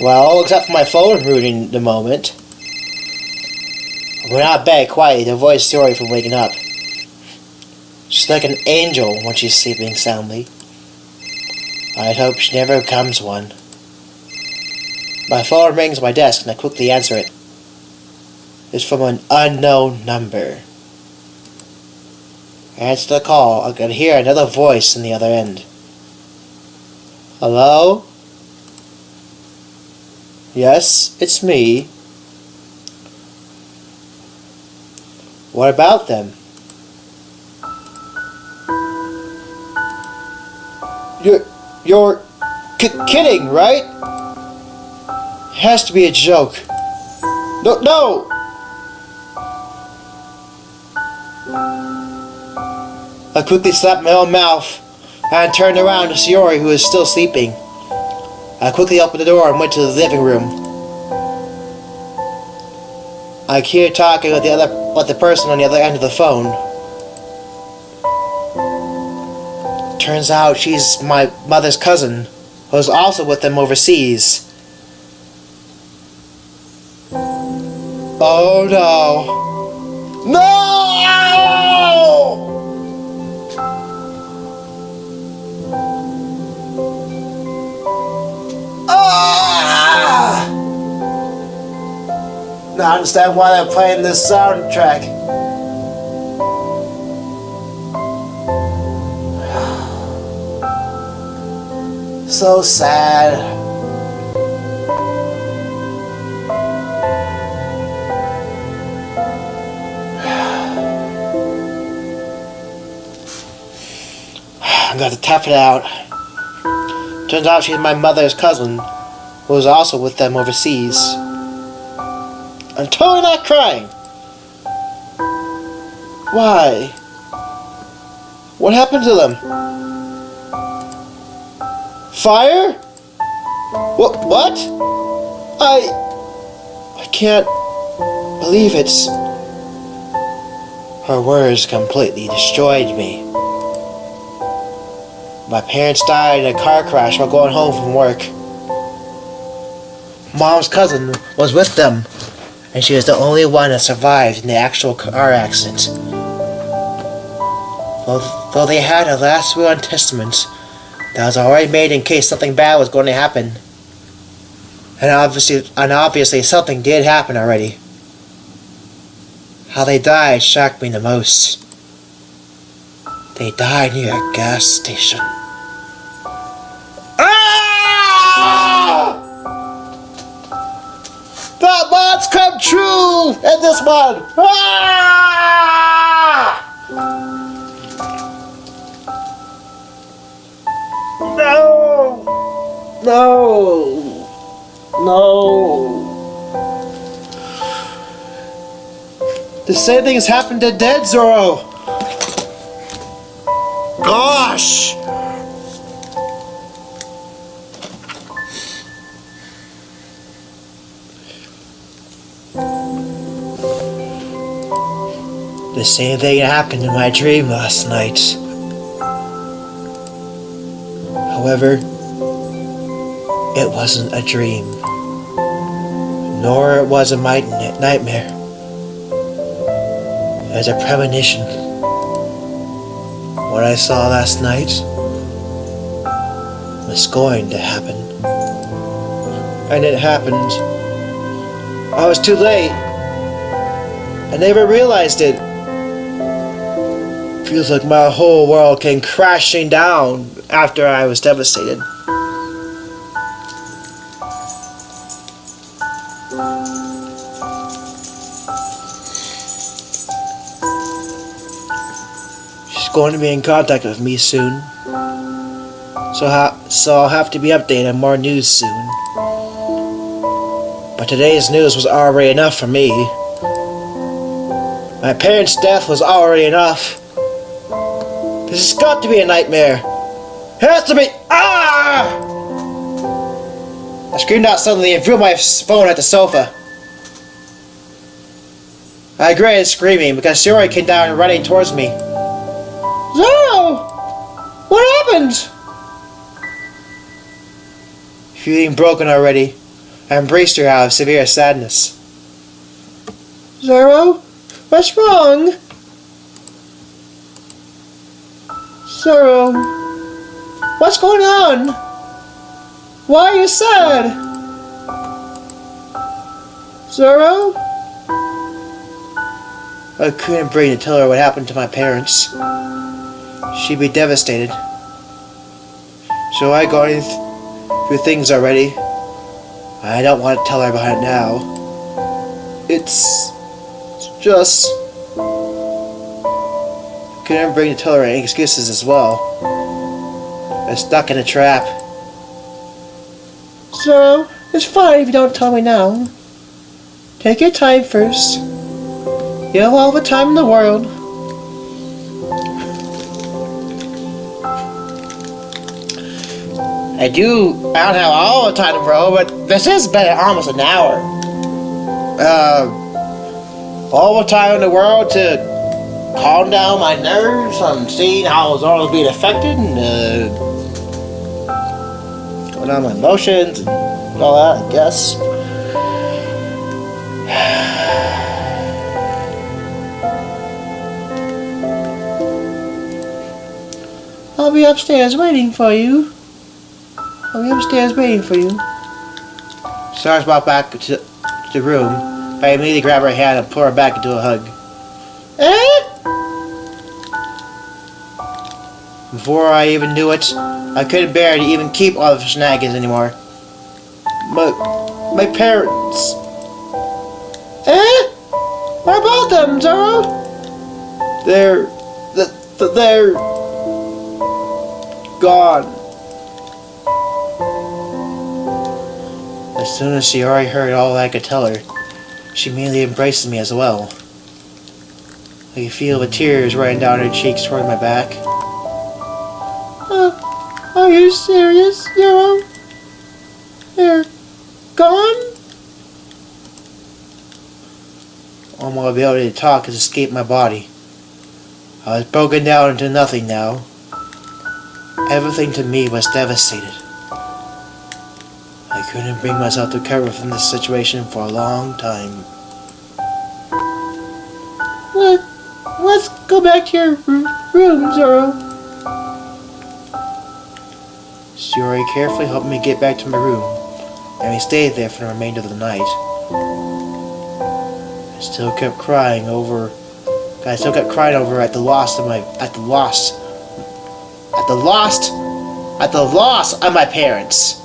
Well, except for my phone routing at the moment. We're not bad quiet to avoid Sayori from waking up. She's like an angel when she's sleeping soundly. I'd hope she never becomes one. My phone rings on my desk and I quickly answer it. It's from an unknown number. I answer the call. I can hear another voice on the other end. Hello? Yes, it's me. What about them? You're kidding, right? It has to be a joke. No! I quickly slapped my own mouth and turned around to Sayori, who is still sleeping. I quickly opened the door and went to the living room. I hear talking with the person on the other end of the phone. Turns out she's my mother's cousin, who was also with them overseas. Oh no. No! Ah! Now I understand why they're playing this soundtrack. So sad. I'm gonna have to tap it out. Turns out she's my mother's cousin, who was also with them overseas. I'm totally not crying. Why? What happened to them? Fire? What? I can't believe it. Her words completely destroyed me. My parents died in a car crash while going home from work. Mom's cousin was with them, and she was the only one that survived in the actual car accident. Though they had a last will and testament that was already made in case something bad was going to happen. And obviously something did happen already. How they died shocked me the most. They died near a gas station. That mod's come true in this one! Ah! No! No! No! The same thing has happened to Dead Zoro! Gosh! The same thing happened in my dream last night. However, it wasn't a dream, nor it was a nightmare. It was a premonition. What I saw last night was going to happen. And it happened. I was too late. I never realized it. Feels like my whole world came crashing down after I was devastated. She's going to be in contact with me soon. So I'll have to be updated on more news soon. But today's news was already enough for me. My parents' death was already enough. This has got to be a nightmare. It has to be. Ah! I screamed out suddenly and threw my phone at the sofa. I regretted screaming because Sayori came down running towards me. Zoro! What happened? Feeling broken already, I embraced her out of severe sadness. Zoro? What's wrong? Zoro, what's going on? Why are you sad? Zoro? I couldn't bring to tell her what happened to my parents. She'd be devastated. So I going through things already. I don't want to tell her about it now. It's just... couldn't bring to tell her any excuses as well. I'm stuck in a trap. So, it's fine if you don't tell me now. Take your time first. You have all the time in the world. I don't have all the time in the world, but this has been almost an hour. All the time in the world to calm down my nerves on seeing how Zoro's being affected and calm down my emotions and all that, I guess. I'll be upstairs waiting for you. Stars walked back to the room, but I immediately grabbed her hand and pulled her back into a hug. Before I even knew it, I couldn't bear to even keep all the shenanigans anymore. My parents. What about them, Zoro? They're gone. As soon as Sayori heard all I could tell her, she immediately embraced me as well. I could feel the tears running down her cheeks toward my back. Are you serious, Zoro? They're gone? All my ability to talk has escaped my body. I was broken down into nothing now. Everything to me was devastated. I couldn't bring myself to recover from this situation for a long time. Let's go back to your room, Zoro. Sayori carefully helped me get back to my room, and we stayed there for the remainder of the night. I still kept crying over at the loss of my parents.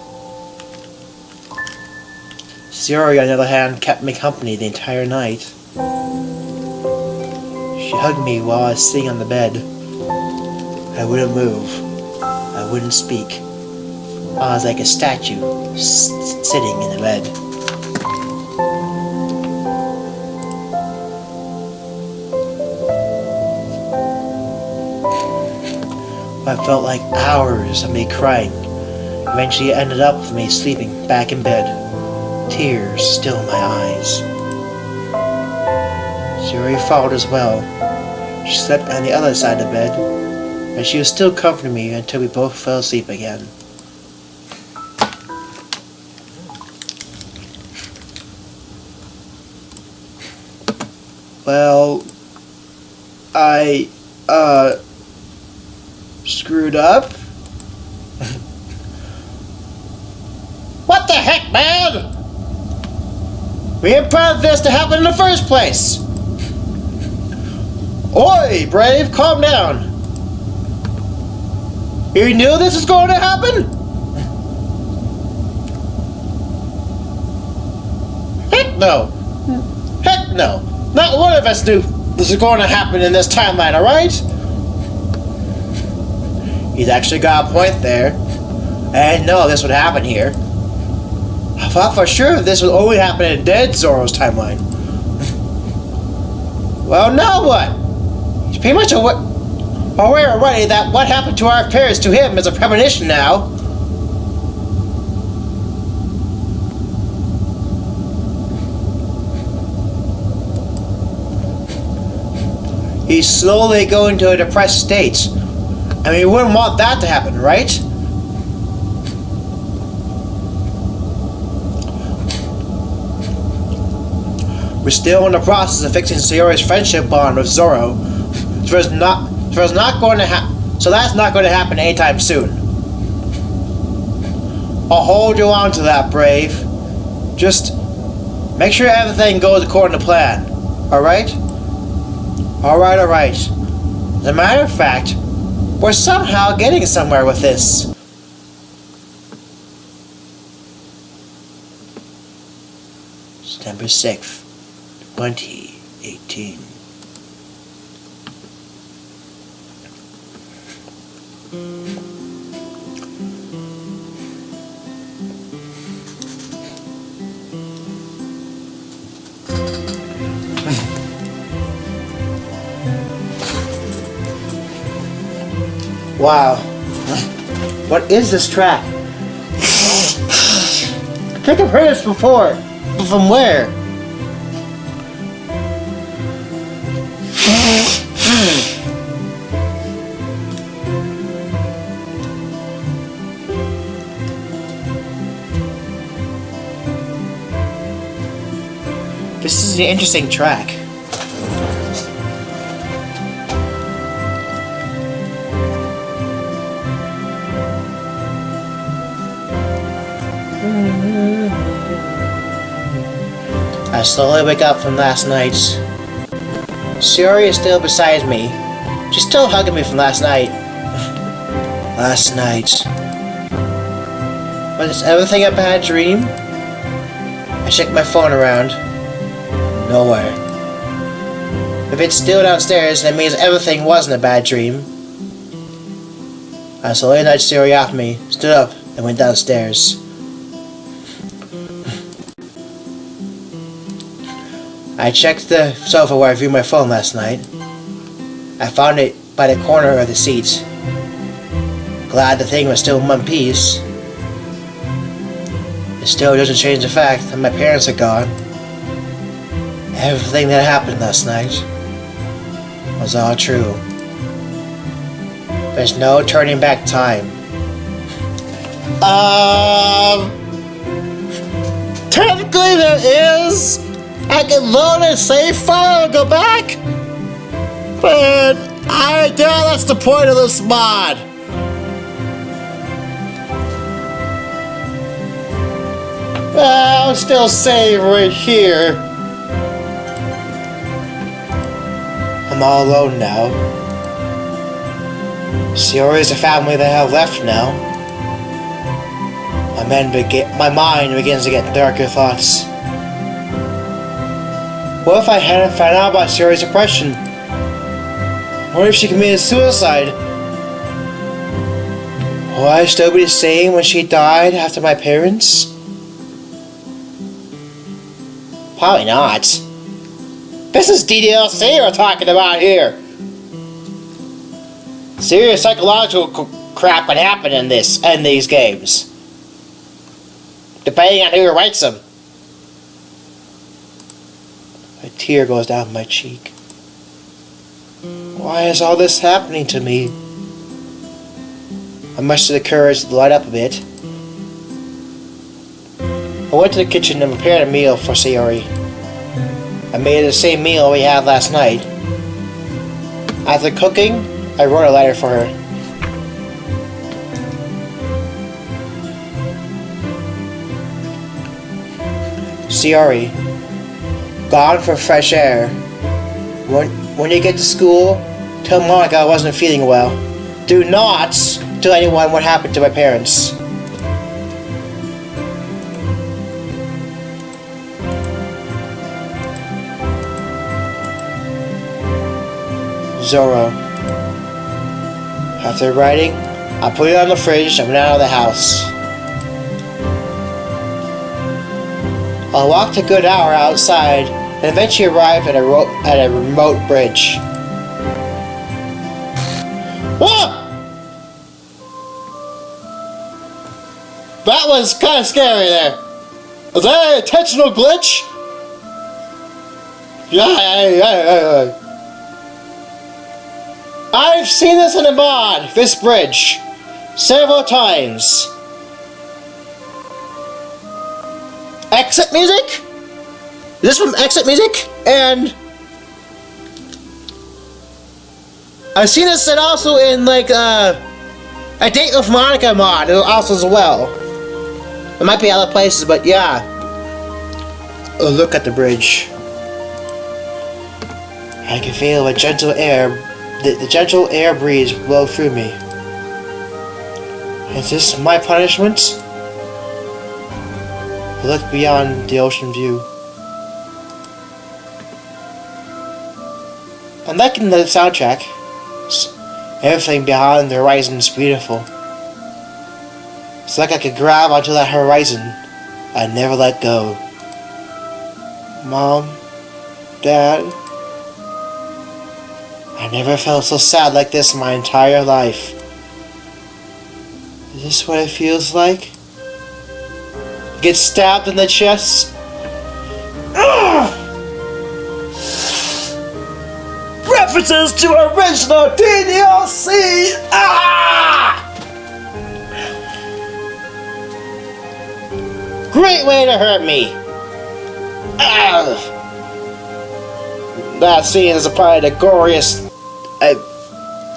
Sayori, on the other hand, kept me company the entire night. She hugged me while I was sitting on the bed. I wouldn't move. I wouldn't speak. I was like a statue, sitting in the bed. I felt like hours of me crying. Eventually it ended up with me sleeping back in bed, tears still in my eyes. Yuri followed as well. She slept on the other side of the bed, and she was still comforting me until we both fell asleep again. Well, I, screwed up? What the heck, man? We didn't plan this to happen in the first place! Oi, Brave, calm down! You knew this was going to happen? Heck no! Heck no! Not one of us knew this was going to happen in this timeline, alright? He's actually got a point there. I didn't know this would happen here. I thought for sure this would only happen in dead Zoro's timeline. Well, now what? He's pretty much aware already that what happened to our parents to him is a premonition now. He's slowly going to a depressed state. I mean, we wouldn't want that to happen, right? We're still in the process of fixing Sayori's friendship bond with Zoro, so that's not going to happen anytime soon. I'll hold you on to that, Brave. Just make sure everything goes according to plan. Alright? Alright. As a matter of fact, we're somehow getting somewhere with this. September 6th, 2018. Wow. What is this track? I think I've heard this before. But from where? This is an interesting track. I slowly wake up from last night. Sayori is still beside me. She's still hugging me from last night. Last night. Was everything a bad dream? I check my phone around. Nowhere. If it's still downstairs, that means everything wasn't a bad dream. I slowly nudged Sayori off me, stood up, and went downstairs. I checked the sofa where I viewed my phone last night. I found it by the corner of the seat. Glad the thing was still in one piece. It still doesn't change the fact that my parents are gone. Everything that happened last night was all true. There's no turning back time. Technically there is. I can load a save file and go back. But I doubt that's the point of this mod. I'll still save right here. I'm all alone now. Sayori's a family that I have left now. My mind begins to get darker thoughts. What if I hadn't found out about Sayori's depression? What if she committed suicide? Will I still be the same when she died after my parents? Probably not. This is DDLC we're talking about here. Serious psychological crap can happen in these games. Depending on who writes them. A tear goes down my cheek. Why is all this happening to me? I mustered the courage to light up a bit. I went to the kitchen and prepared a meal for Sayori. I made the same meal we had last night. After cooking, I wrote a letter for her. Sayori, gone for fresh air. When you get to school, tell Monika I wasn't feeling well. Do not tell anyone what happened to my parents. Zoro. After writing, I put it on the fridge and went out of the house. I walked a good hour outside and eventually arrived at a remote bridge. Whoa! That was kind of scary there. Was that an intentional glitch? Yeah. I've seen this in a mod, this bridge, several times. Exit music? Is this from Exit Music? And I've seen this and also in like a Date with Monika mod also as well. It might be other places, but yeah. Oh, look at the bridge. I can feel the gentle air breeze blow through me. Is this my punishment? I look beyond the ocean view. I'm liking the soundtrack. Everything behind the horizon is beautiful. It's like I could grab onto that horizon and never let go. Mom, Dad, I never felt so sad like this in my entire life. Is this what it feels like? Get stabbed in the chest? Ugh! References to original DDLC! Ah! Great way to hurt me. That scene is probably the goriest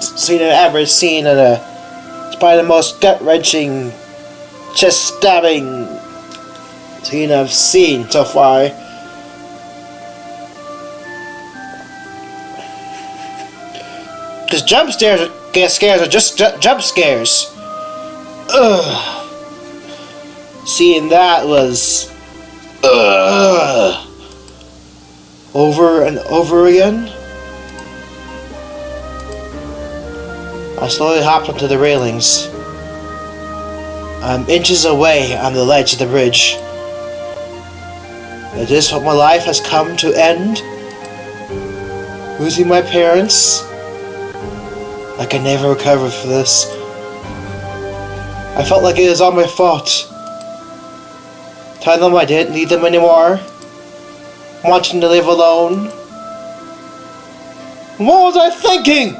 scene I've ever seen, and it's probably the most gut-wrenching, chest-stabbing scene I've seen so far. Because jump scares are just jump scares. Ugh. Seeing that was over and over again. I slowly hopped onto the railings. I'm inches away on the ledge of the bridge. Is this what my life has come to end? Losing my parents? I can never recover from this. I felt like it was all my fault. Telling them I didn't need them anymore. Wanting to live alone. What was I thinking?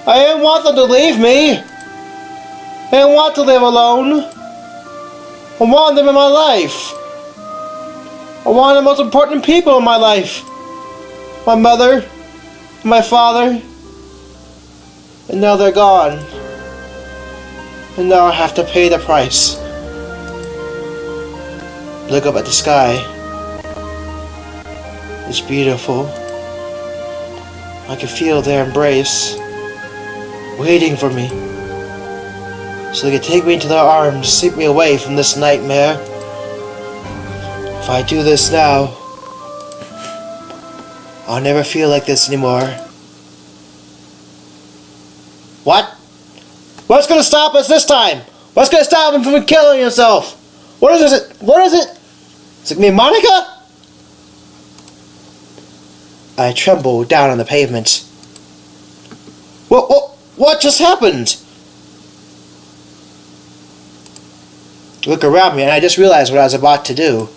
I didn't want them to leave me. I didn't want to live alone. I wanted them in my life. I wanted the most important people in my life. My mother, my father. And now they're gone. And now I have to pay the price. Look up at the sky. It's beautiful. I can feel their embrace, waiting for me, so they can take me into their arms, sweep me away from this nightmare. If I do this now, I'll never feel like this anymore. What? What's gonna stop us this time? What's gonna stop him from killing himself? What is it? What is it? Is it me, Monika? I tremble down on the pavement. What just happened? I look around me and I just realized what I was about to do.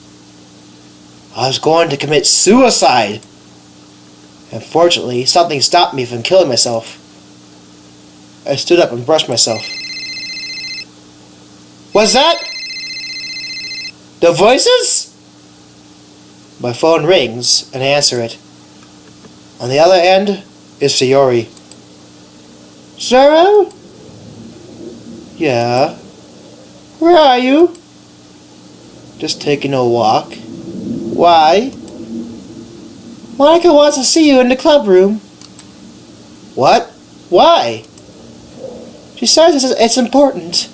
I was going to commit suicide. Unfortunately, something stopped me from killing myself. I stood up and brushed myself. What's that? The voices? My phone rings and I answer it. On the other end is Sayori. Zoro? Yeah? Where are you? Just taking a walk. Why? Monika wants to see you in the club room. What? Why? She says it's important.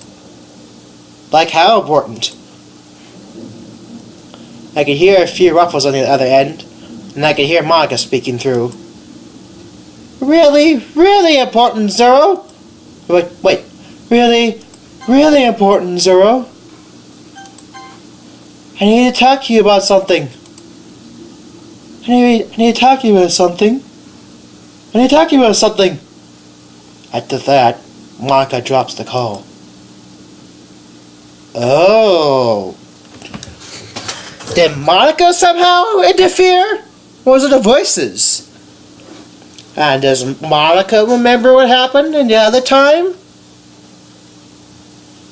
Like how important? I could hear a few ruffles on the other end, and I could hear Monika speaking through. Really, really important, Zoro? Wait. Really, really important, Zoro? I need to talk to you about something. I need to talk to you about something. I need to talk to you about something. After that, Monika drops the call. Oh. Did Monika somehow interfere? Or was it the voices? And does Monika remember what happened in the other time?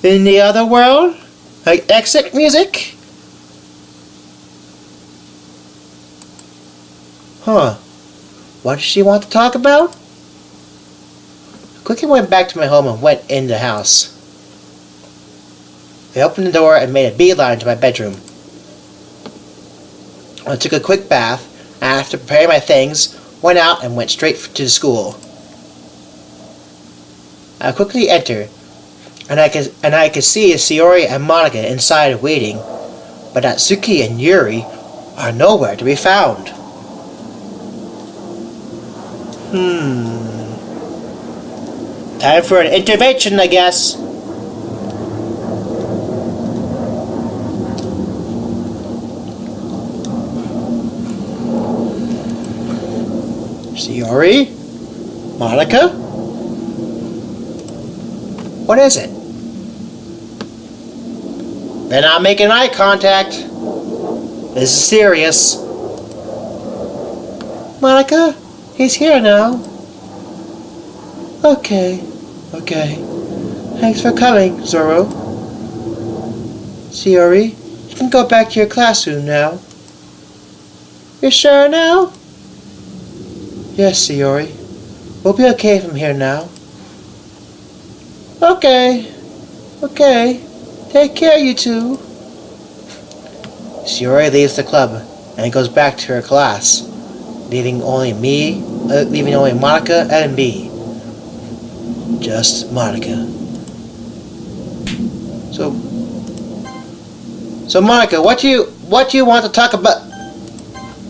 In the other world? Like exit music? Huh. What does she want to talk about? I quickly went back to my home and went in the house. I opened the door and made a beeline to my bedroom. I took a quick bath, and after preparing my things, went out and went straight to the school. I quickly entered, and I could see Sayori and Monika inside waiting, but Natsuki and Yuri are nowhere to be found. Time for an intervention, I guess. Sayori? Monika? What is it? They're not making eye contact. This is serious. Monika? He's here now. Okay. Thanks for coming, Zoro. Sayori, you can go back to your classroom now. You're sure now? Yes, Sayori. We'll be okay from here now. Okay. Okay. Take care, you two. Sayori leaves the club and goes back to her class, leaving only Monika and me. Just Monika. So Monika, what do you want to talk about?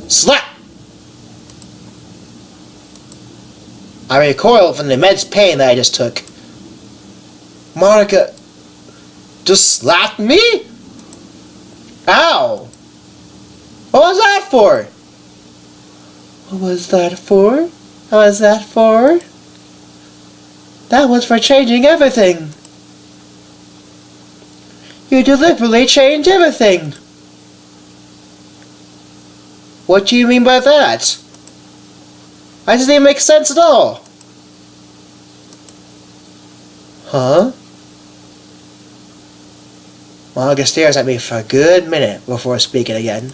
Slap! I recoil from the immense pain that I just took. Monika just slapped me? Ow! What was that for? What was that for? What was that for? That was for changing everything. You deliberately changed everything. What do you mean by that? That doesn't even make sense at all. Huh? Monika stares at me for a good minute before speaking again.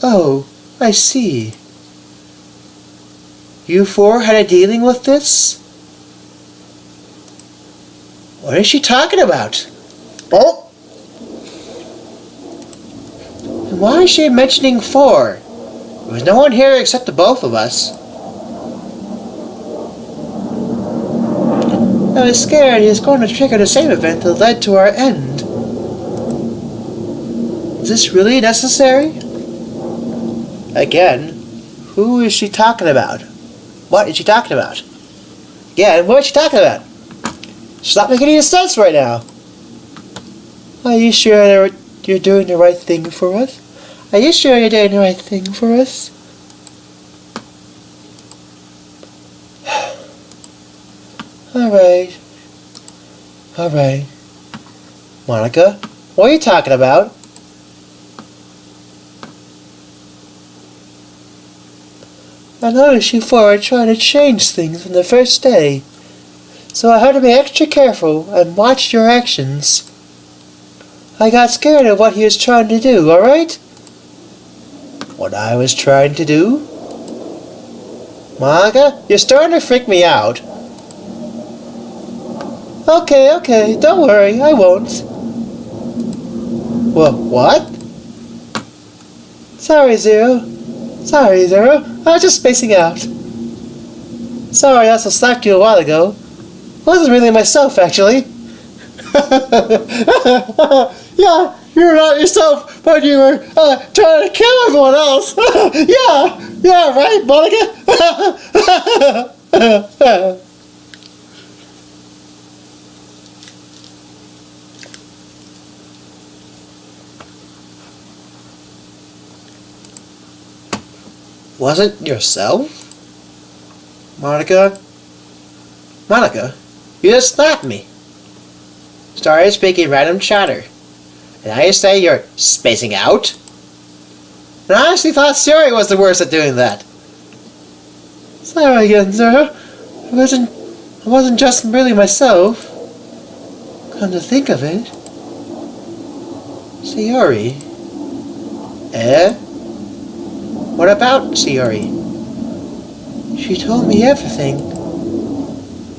Oh, I see. You four had a dealing with this? What is she talking about? Oh! And why is she mentioning four? There was no one here except the both of us. I was scared he was going to trigger the same event that led to our end. Is this really necessary? Again, who is she talking about? What is she talking about? Again, what is she talking about? She's not making any sense right now. Are you sure you're doing the right thing for us? Are you sure you're doing the right thing for us? Alright. Alright. Monika, what are you talking about? I noticed you four are trying to change things from the first day, so I had to be extra careful and watch your actions. I got scared of what he was trying to do, alright? What I was trying to do? Monika, you're starting to freak me out. Okay, don't worry, I won't. What? Sorry, Zero, I was just spacing out. Sorry, I also slapped you a while ago. I wasn't really myself, actually. Yeah, you're not yourself, but you were trying to kill everyone else. Yeah, right, Monika? Wasn't yourself? Monika, you just slapped me. Started speaking random chatter. And I say you're spacing out? And I honestly thought Sayori was the worst at doing that. Sorry again, Zoro. I wasn't just really myself. Come to think of it. Sayori? Eh? What about Sayori? She told me everything.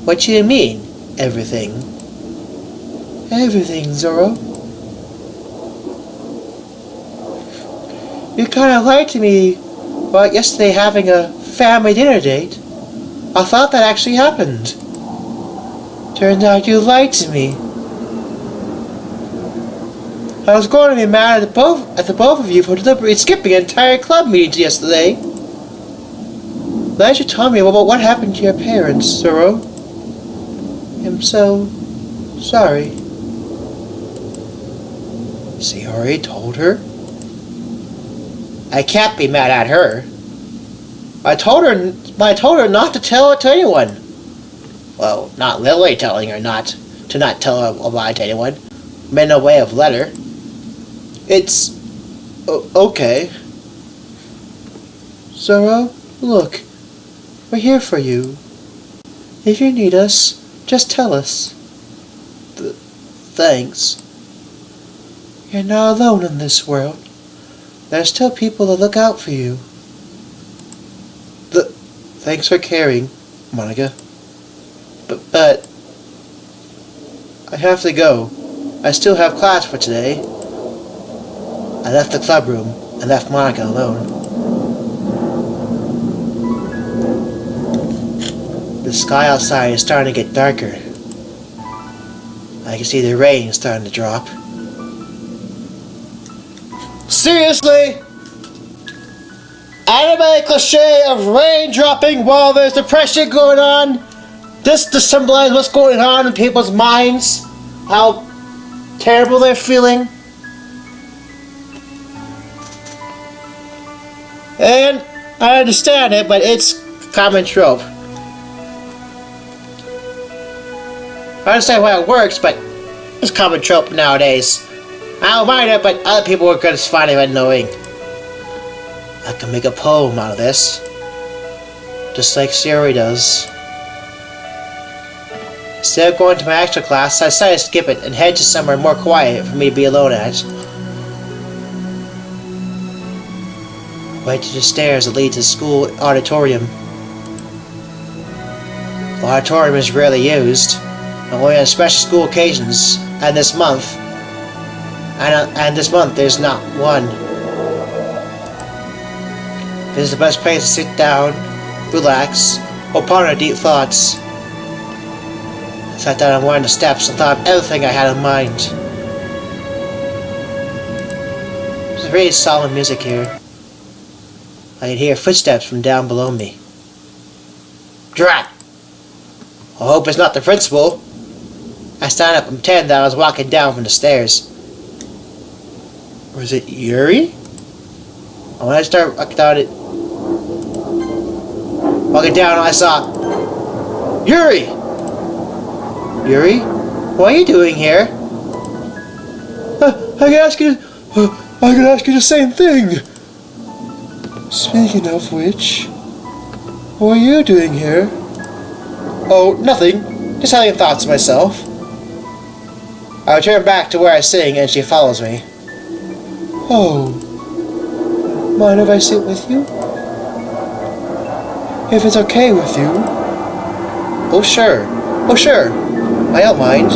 What do you mean, everything? Everything, Zoro. You kinda lied to me about yesterday having a family dinner date. I thought that actually happened. Turned out you lied to me. I was going to be mad at the both of you for deliberately skipping entire club meetings yesterday. Glad you told me about what happened to your parents, Zoro. I'm so sorry. Sayori told her? I can't be mad at her. I told her not to tell it to anyone. Well, not Lily telling her not to tell a lie to anyone. In a way of letter. It's okay. Zoro, look, we're here for you. If you need us, just tell us. Thanks. You're not alone in this world. There's still people that look out for you. Thanks for caring, Monika. But I have to go. I still have class for today. I left the club room and left Monika alone. The sky outside is starting to get darker. I can see the rain starting to drop. Seriously? Anime cliche of rain dropping while there's depression going on? This to symbolize what's going on in people's minds? How terrible they're feeling? And I understand it, but it's common trope. I understand why it works, but it's common trope nowadays. I don't mind it, but other people are going to find it annoying. I can make a poem out of this. Just like Sayori does. Instead of going to my extra class, I decided to skip it and head to somewhere more quiet for me to be alone at. Went to the stairs that lead to the school auditorium. The auditorium is rarely used, only on special school occasions, and this month there's not one. This is the best place to sit down, relax, or ponder deep thoughts. I sat down on one of the steps and thought of everything I had in mind. There's really solemn music here. I could hear footsteps from down below me. Drat! I hope it's not the principal. I stand up and pretend that I was walking down from the stairs. Or is it Yuri? And when I started walking down, I saw Yuri! Yuri? What are you doing here? I could ask you the same thing. Speaking of which, what are you doing here? Oh, nothing. Just having thoughts of myself. I return back to where I sing and she follows me. Oh, mind if I sit with you? If it's okay with you. Oh sure. I don't mind.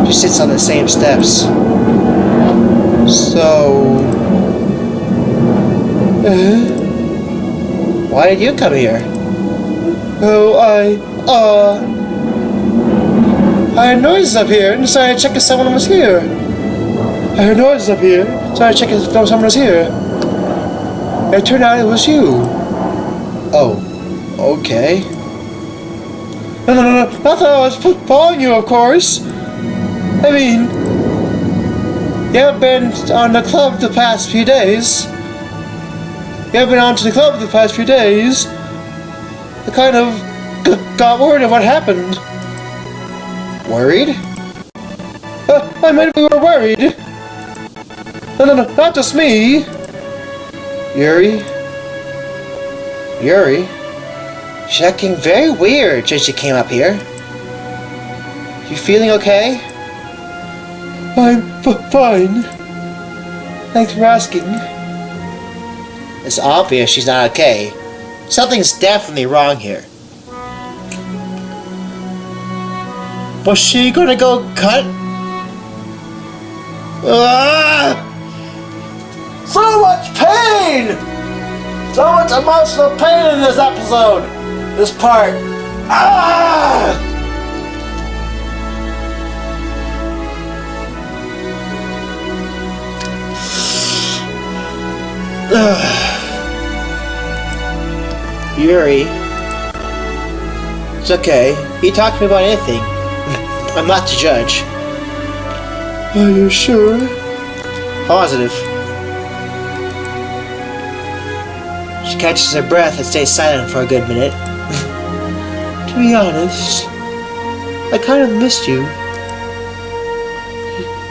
She sits on the same steps. So... Why did you come here? Oh, I heard noises up here and decided to check if someone was here. It turned out it was you. Oh, okay. No, not that I was following you, of course. I mean, you haven't been on the club the past few days. I kind of got worried of what happened. Worried? I meant we were worried. No, not just me. Yuri? She's acting very weird since she came up here. You feeling okay? I'm fine. Thanks for asking. It's obvious she's not okay. Something's definitely wrong here. Was she gonna go cut? So much pain! So much emotional pain in this episode! This part. Yuri. It's okay. You talk to me about anything. I'm not to judge. Are you sure? Positive. She catches her breath and stays silent for a good minute. To be honest, I kind of missed you.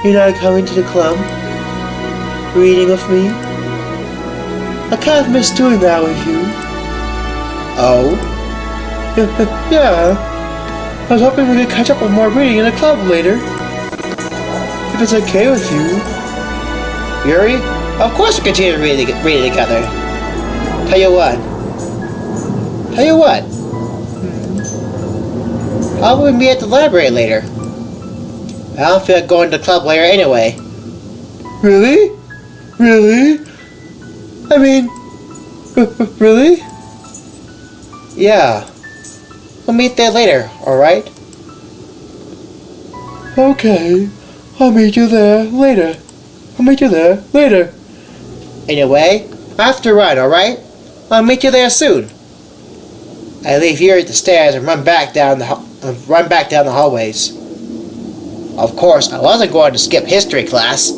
You're not coming to the club? Reading with me? I kind of miss doing that with you. Oh? Yeah. I was hoping we could catch up on more reading in the club later. If it's okay with you. Yuri? Of course we continue to read it together. Tell you what. Tell you what. How about we meet at the library later? I don't feel like going to the club later anyway. Really? Really? I mean, really? Yeah. We'll meet there later, alright? Okay. I'll meet you there later. Anyway, I have to run, alright? I'll meet you there soon. I leave here at the stairs and run back down the hallways. Of course, I wasn't going to skip history class.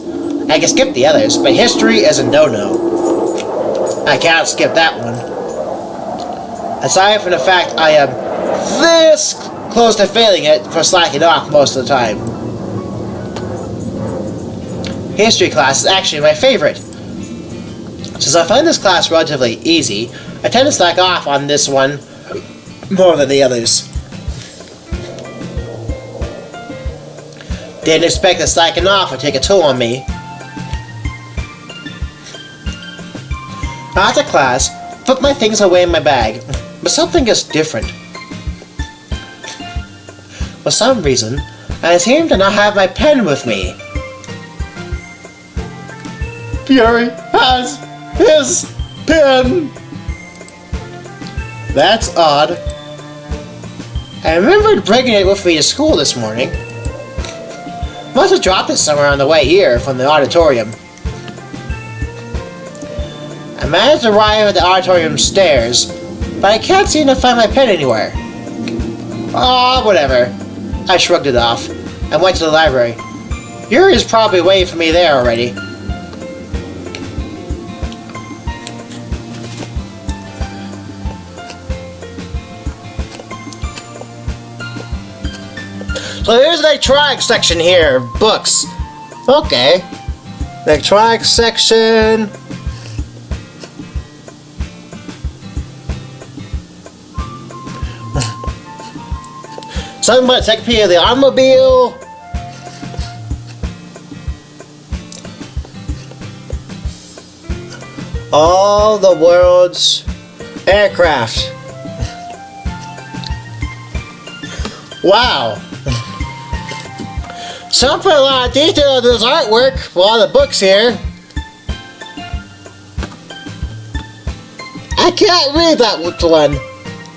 I can skip the others, but history is a no-no. I can't skip that one. Aside from the fact I am this close to failing it for slacking off most of the time. History class is actually my favorite. Since I find this class relatively easy, I tend to slack off on this one more than the others. Didn't expect that slacking off would take a toll on me. After class, put my things away in my bag, but something is different. For some reason, I seem to not have my pen with me. Yuri has his pen. That's odd. I remembered bringing it with me to school this morning. Must have dropped it somewhere on the way here from the auditorium. I managed to arrive at the auditorium stairs, but I can't seem to find my pen anywhere. Ah, whatever. I shrugged it off and went to the library. Yuri is probably waiting for me there already. So here's the electronics section here, books. Okay. Electronics section. Something about Encyclopedia of the Automobile. All the world's aircraft. Wow. Some put a lot of detail into this artwork for all the books here. I can't read that one.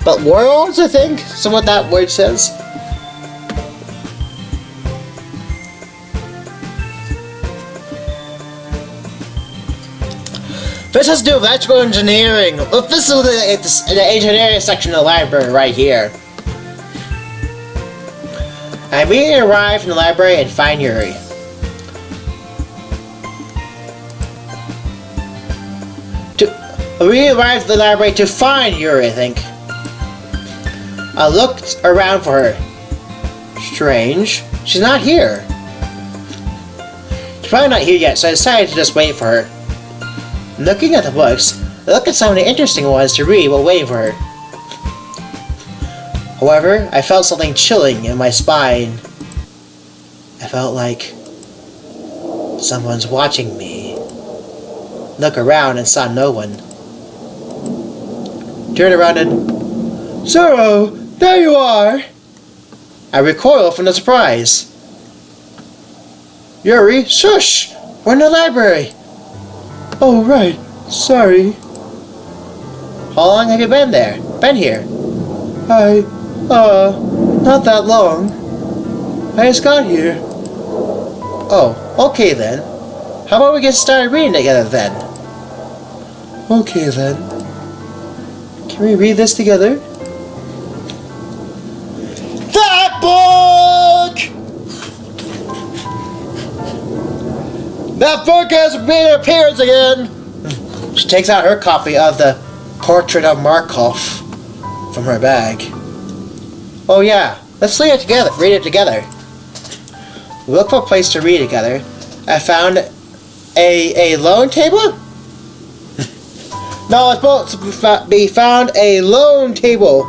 But worlds, I think, is what that word says. This has to do with electrical engineering. Look, this is the engineering section of the library right here. I immediately arrive in the library and find Yuri. We arrived at the library to find Yuri, I think. I looked around for her. Strange. She's not here. She's probably not here yet, so I decided to just wait for her. Looking at the books, I looked at some of the interesting ones to read while waiting for her. However, I felt something chilling in my spine. I felt like someone's watching me. Look around and saw no one. Turned around and... Zoro, there you are! I recoiled from the surprise. Yuri, shush! We're in the library! Oh, right. Sorry. How long have you been there? Been here? Not that long. I just got here. Oh, okay then. How about we get started reading together then? Okay then. Can we read this together? That book! That book has made an appearance again! She takes out her copy of the Portrait of Markov from her bag. Oh yeah, let's read it together. We look for a place to read together. I found a loan table? No, it's supposed to be found a loan table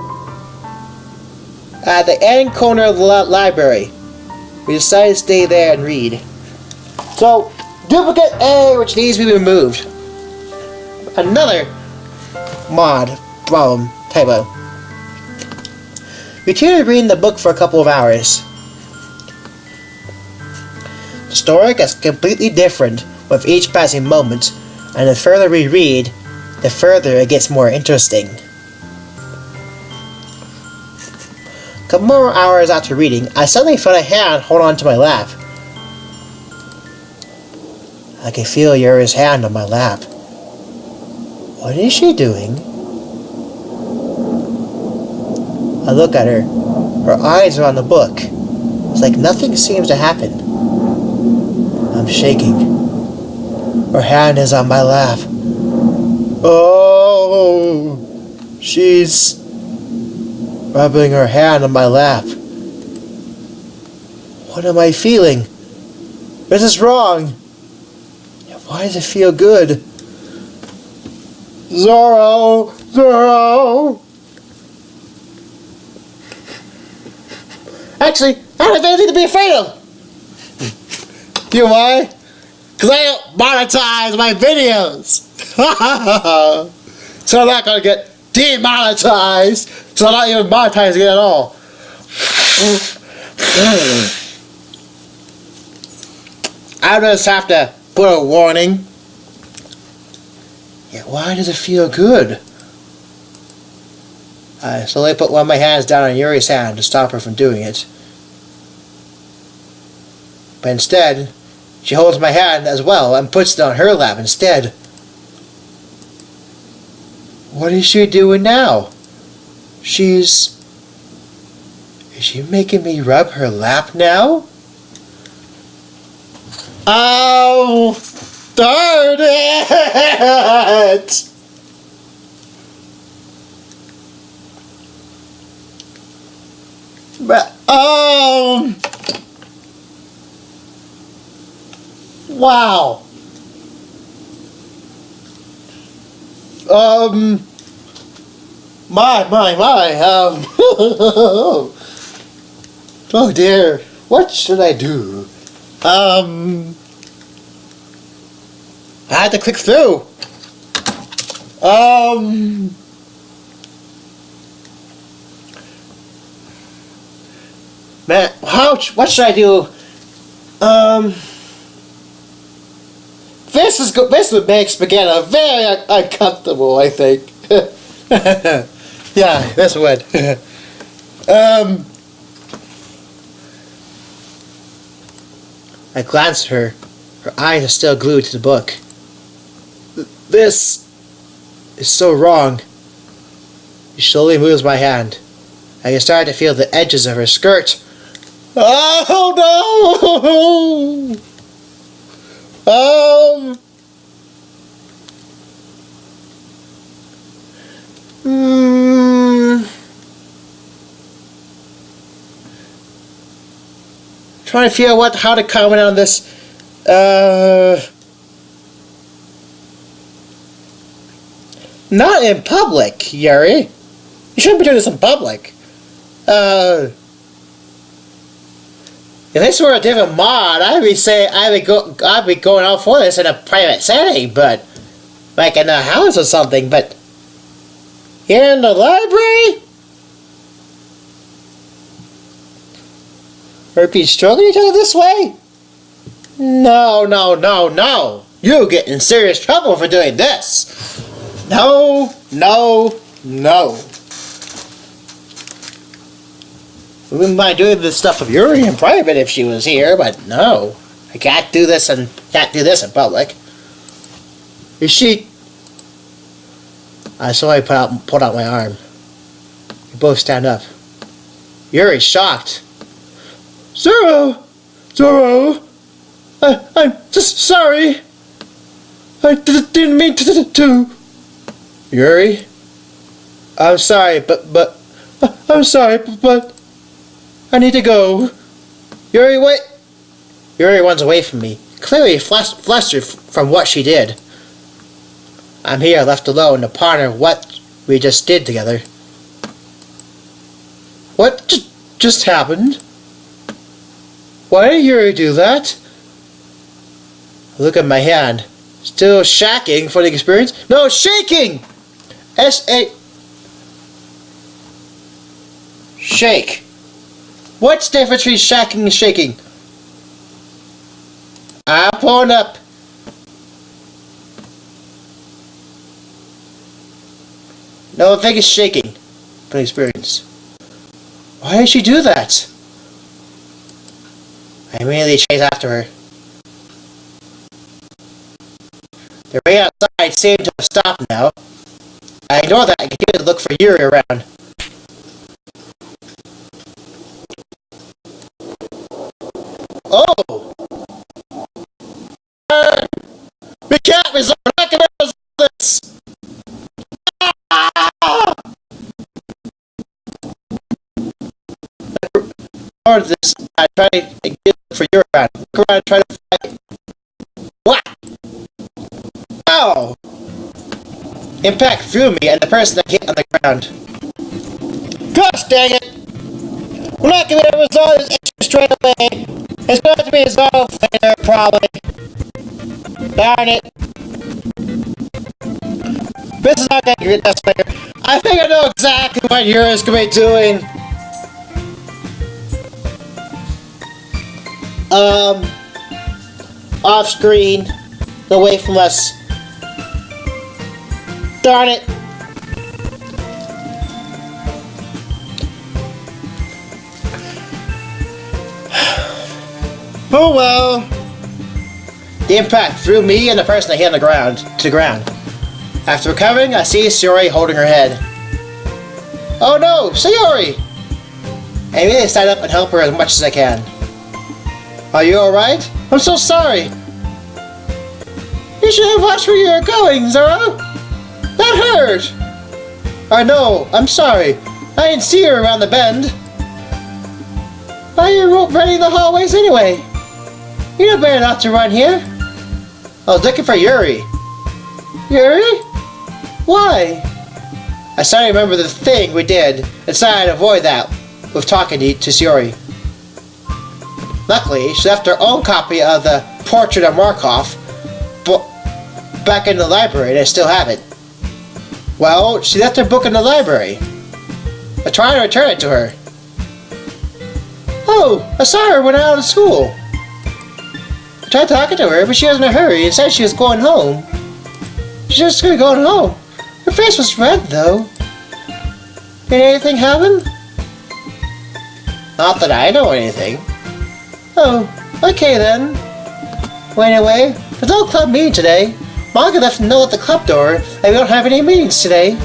at the end corner of the library. We decided to stay there and read. So, duplicate A, which needs to be removed. Another mod problem typo. We continued reading the book for a couple of hours. The story gets completely different with each passing moment, and the further we read, the further it gets more interesting. A couple more hours after reading, I suddenly felt a hand hold on to my lap. I could feel Yuri's hand on my lap. What is she doing? I look at her. Her eyes are on the book. It's like nothing seems to happen. I'm shaking. Her hand is on my lap. Oh, she's rubbing her hand on my lap. What am I feeling? This is wrong. Why does it feel good? Zoro! Zoro! Actually, I don't have anything to be afraid of. You know why? Because I don't monetize my videos. So I'm not going to get demonetized. So I'm not even monetizing it at all. I just have to put a warning. Yeah, why does it feel good? I slowly put one of my hands down on Yuri's hand to stop her from doing it. But instead, she holds my hand as well and puts it on her lap instead. What is she doing now? Is she making me rub her lap now? Oh, darn it! But, wow. Oh dear, what should I do? I had to click through. Man, what should I do? This would make spaghetti very uncomfortable, I think. Yeah, this would. I glanced at her. Her eyes are still glued to the book. This is so wrong. She slowly moves my hand. I can start to feel the edges of her skirt. Oh no! Trying to figure out how to comment on this. Not in public, Yuri. You shouldn't be doing this in public. If this were a different mod, I'd be going out for this in a private setting, but like in a house or something. But here in the library, we're being struggling each other this way. No, no, no, no! You get in serious trouble for doing this. No, no, no. We wouldn't mind doing this stuff with Yuri in private if she was here, but no. I can't do this in public. Is she... I slowly pulled out my arm. We both stand up. Yuri's shocked. Zoro! Zoro! I'm just sorry. I didn't mean to. Yuri? I'm sorry, but I'm sorry, but I need to go. Yuri, wait! Yuri runs away from me, clearly flustered from what she did. I'm here, left alone, to ponder what we just did together. What just happened? Why did Yuri do that? I look at my hand. Still shaking for the experience? No, shaking! S-A... Shake. What's the difference between shacking and shaking? I'm pulling up. No, I think it's shaking. From experience. Why did she do that? I immediately chase after her. They're right outside, seem to have stopped now. I ignore that and continue to look for Yuri around. Oh! We can't resolve. We're not gonna resolve this. Part of this, I try to get for your around. Look around, try to fight. What? Ow! Impact threw me and the person that hit on the ground. Gosh dang it! We're not gonna be able to resolve this issue straight away. It's going to have to be resolved later, probably. Darn it. This is not gonna get us later. I think I know exactly what Yuri's gonna be doing. Off screen, away from us. Darn it. Oh well. The impact threw me and the person that hit on the ground to the ground. After recovering, I see Sayori holding her head. Oh no, Sayori! I immediately stand up and help her as much as I can. Are you alright? I'm so sorry! You should have watched where you were going, Zoro! That hurt! I know, I'm sorry. I didn't see her around the bend. Why are you running the hallways anyway? You know better not to run here. I was looking for Yuri. Yuri? Why? I suddenly remember the thing we did and decided to avoid that with talking to Sayori. Luckily, she left her own copy of the Portrait of Markov back in the library and I still have it. Well, she left her book in the library. I tried to return it to her. Oh, I saw her when out of school. I tried talking to her, but she was in a hurry and said she was going home. She was just going home. Her face was red, though. Did anything happen? Not that I know anything. Oh, okay then. Well, anyway, there's no club meeting today. Monika left a note at the club door that we don't have any meetings today.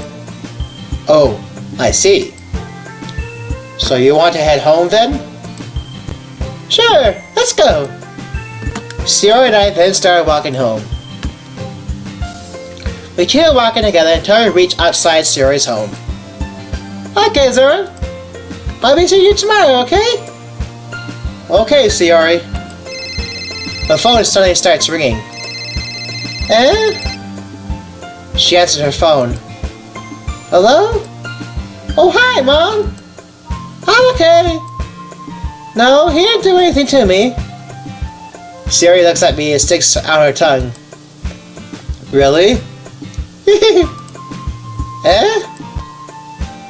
Oh, I see. So you want to head home then? Sure, let's go. Sayori and I then started walking home. We continued walking together until we reached outside Sayori's home. Okay, Zoro. I'll be seeing you tomorrow, okay? Okay, Sayori. The phone suddenly starts ringing. Eh? She answered her phone. Hello? Oh, hi, Mom. I'm okay. No, he didn't do anything to me. Sayori looks at me and sticks out her tongue. Really? Eh?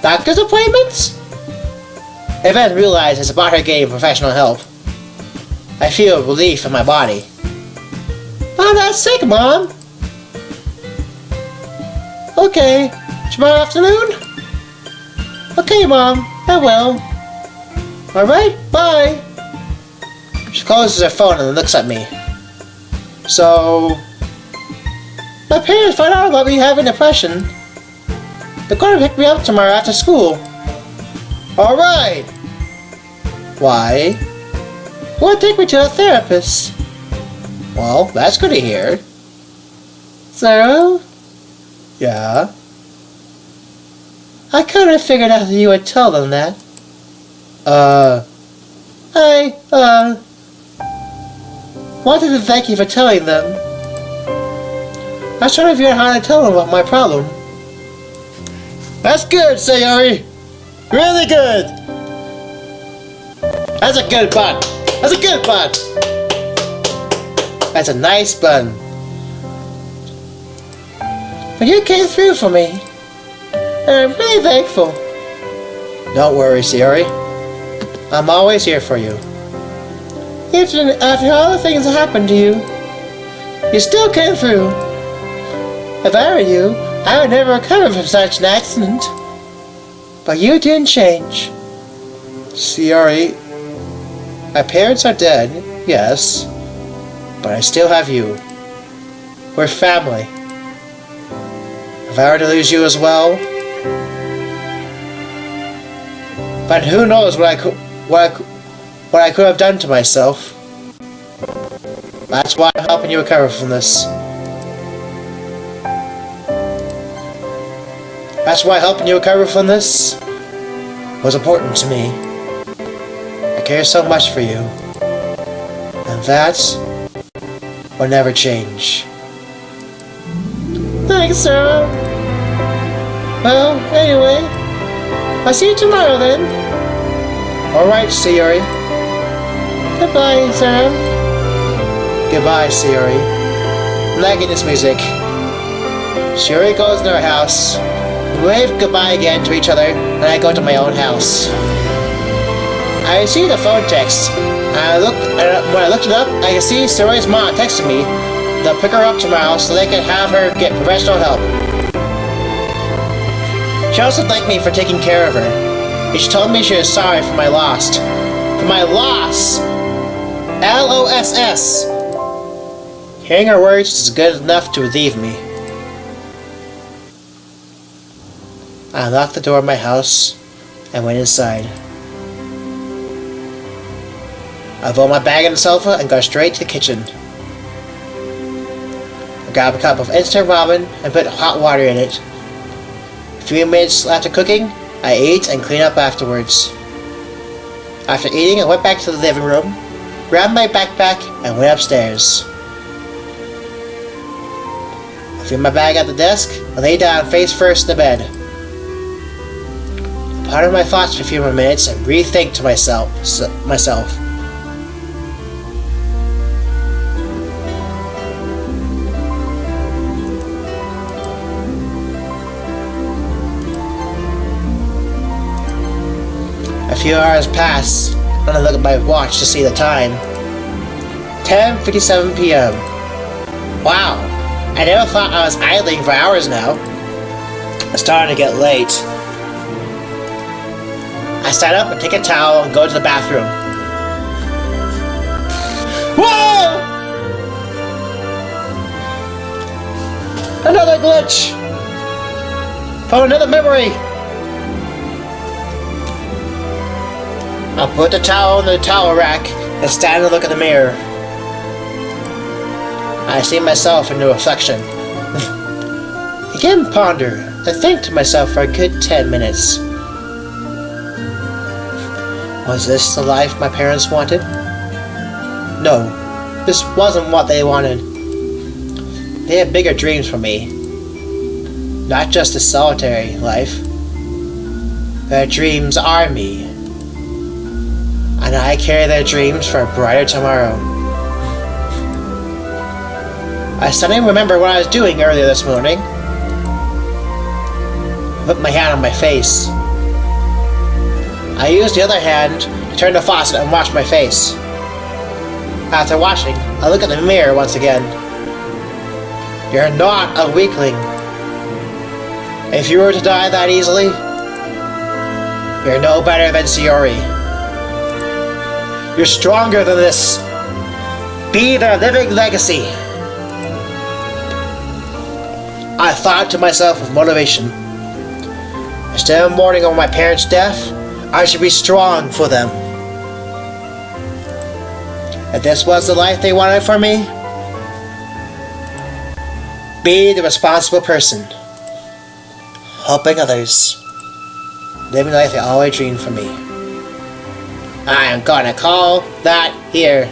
Doctor's appointments? If I hadn't realized it's about her getting professional help, I feel relief in my body. I'm not sick, Mom. Okay, tomorrow afternoon? Okay, Mom, I will. Alright, bye. She closes her phone and looks at me. So, my parents found out about me having depression. They're going to pick me up tomorrow after school. Alright. Why? They want to take me to a therapist. Well, that's good to hear. Zoro? Yeah? I kind of figured out that you would tell them that. I wanted to thank you for telling them. I was trying to figure out how to tell them about my problem. That's good, Sayori! Really good! That's a good bun! That's a good bun! That's a nice bun. But you came through for me. And I'm really thankful. Don't worry, Sayori. I'm always here for you. After all the things that happened to you, you still came through. If I were you, I would never recover from such an accident. But you didn't change. Sayori, my parents are dead, yes, but I still have you. We're family. If I were to lose you as well, but who knows what I could have done to myself. That's why I'm helping you recover from this. That's why helping you recover from this was important to me. I care so much for you. And that will never change. Thanks, Zoro. Well, anyway, I'll see you tomorrow then. Alright, Sayori. Goodbye, Zoro. Goodbye, Sayori. I'm liking this music. Sayori goes to her house. We wave goodbye again to each other, and I go to my own house. I see the phone text. When I looked it up, I can see Sayori's mom texted me. They'll pick her up tomorrow so they can have her get professional help. She also thanked me for taking care of her. And she told me she was sorry for my loss. For my loss! LOSS! Hearing her words is good enough to relieve me. I unlocked the door of my house and went inside. I rolled my bag on the sofa and got straight to the kitchen. I grabbed a cup of instant ramen and put hot water in it. A few minutes after cooking, I ate and cleaned up afterwards. After eating, I went back to the living room, grabbed my backpack, and went upstairs. I threw my bag at the desk and lay down face first in the bed. I pondered my thoughts for a few more minutes and rethink to myself. A few hours pass, and I look at my watch to see the time. 10:57 p.m. Wow, I never thought I was idling for hours now. It's starting to get late. I stand up and take a towel and go to the bathroom. Whoa! Another glitch! Found another memory! I'll put the towel in the towel rack and stand and look at the mirror. I see myself in the reflection. Again ponder and think to myself for a good 10 minutes. Was this the life my parents wanted? No, this wasn't what they wanted. They had bigger dreams for me. Not just a solitary life. Their dreams are me. And I carry their dreams for a brighter tomorrow. I suddenly remember what I was doing earlier this morning. I put my hand on my face. I used the other hand to turn the faucet and wash my face. After washing, I look at the mirror once again. You're not a weakling. If you were to die that easily, you're no better than Sayori. You're stronger than this. Be their living legacy. I thought to myself with motivation. Instead of mourning over my parents' death, I should be strong for them. If this was the life they wanted for me, be the responsible person. Helping others. Living the life they always dreamed for me. I am gonna call that here.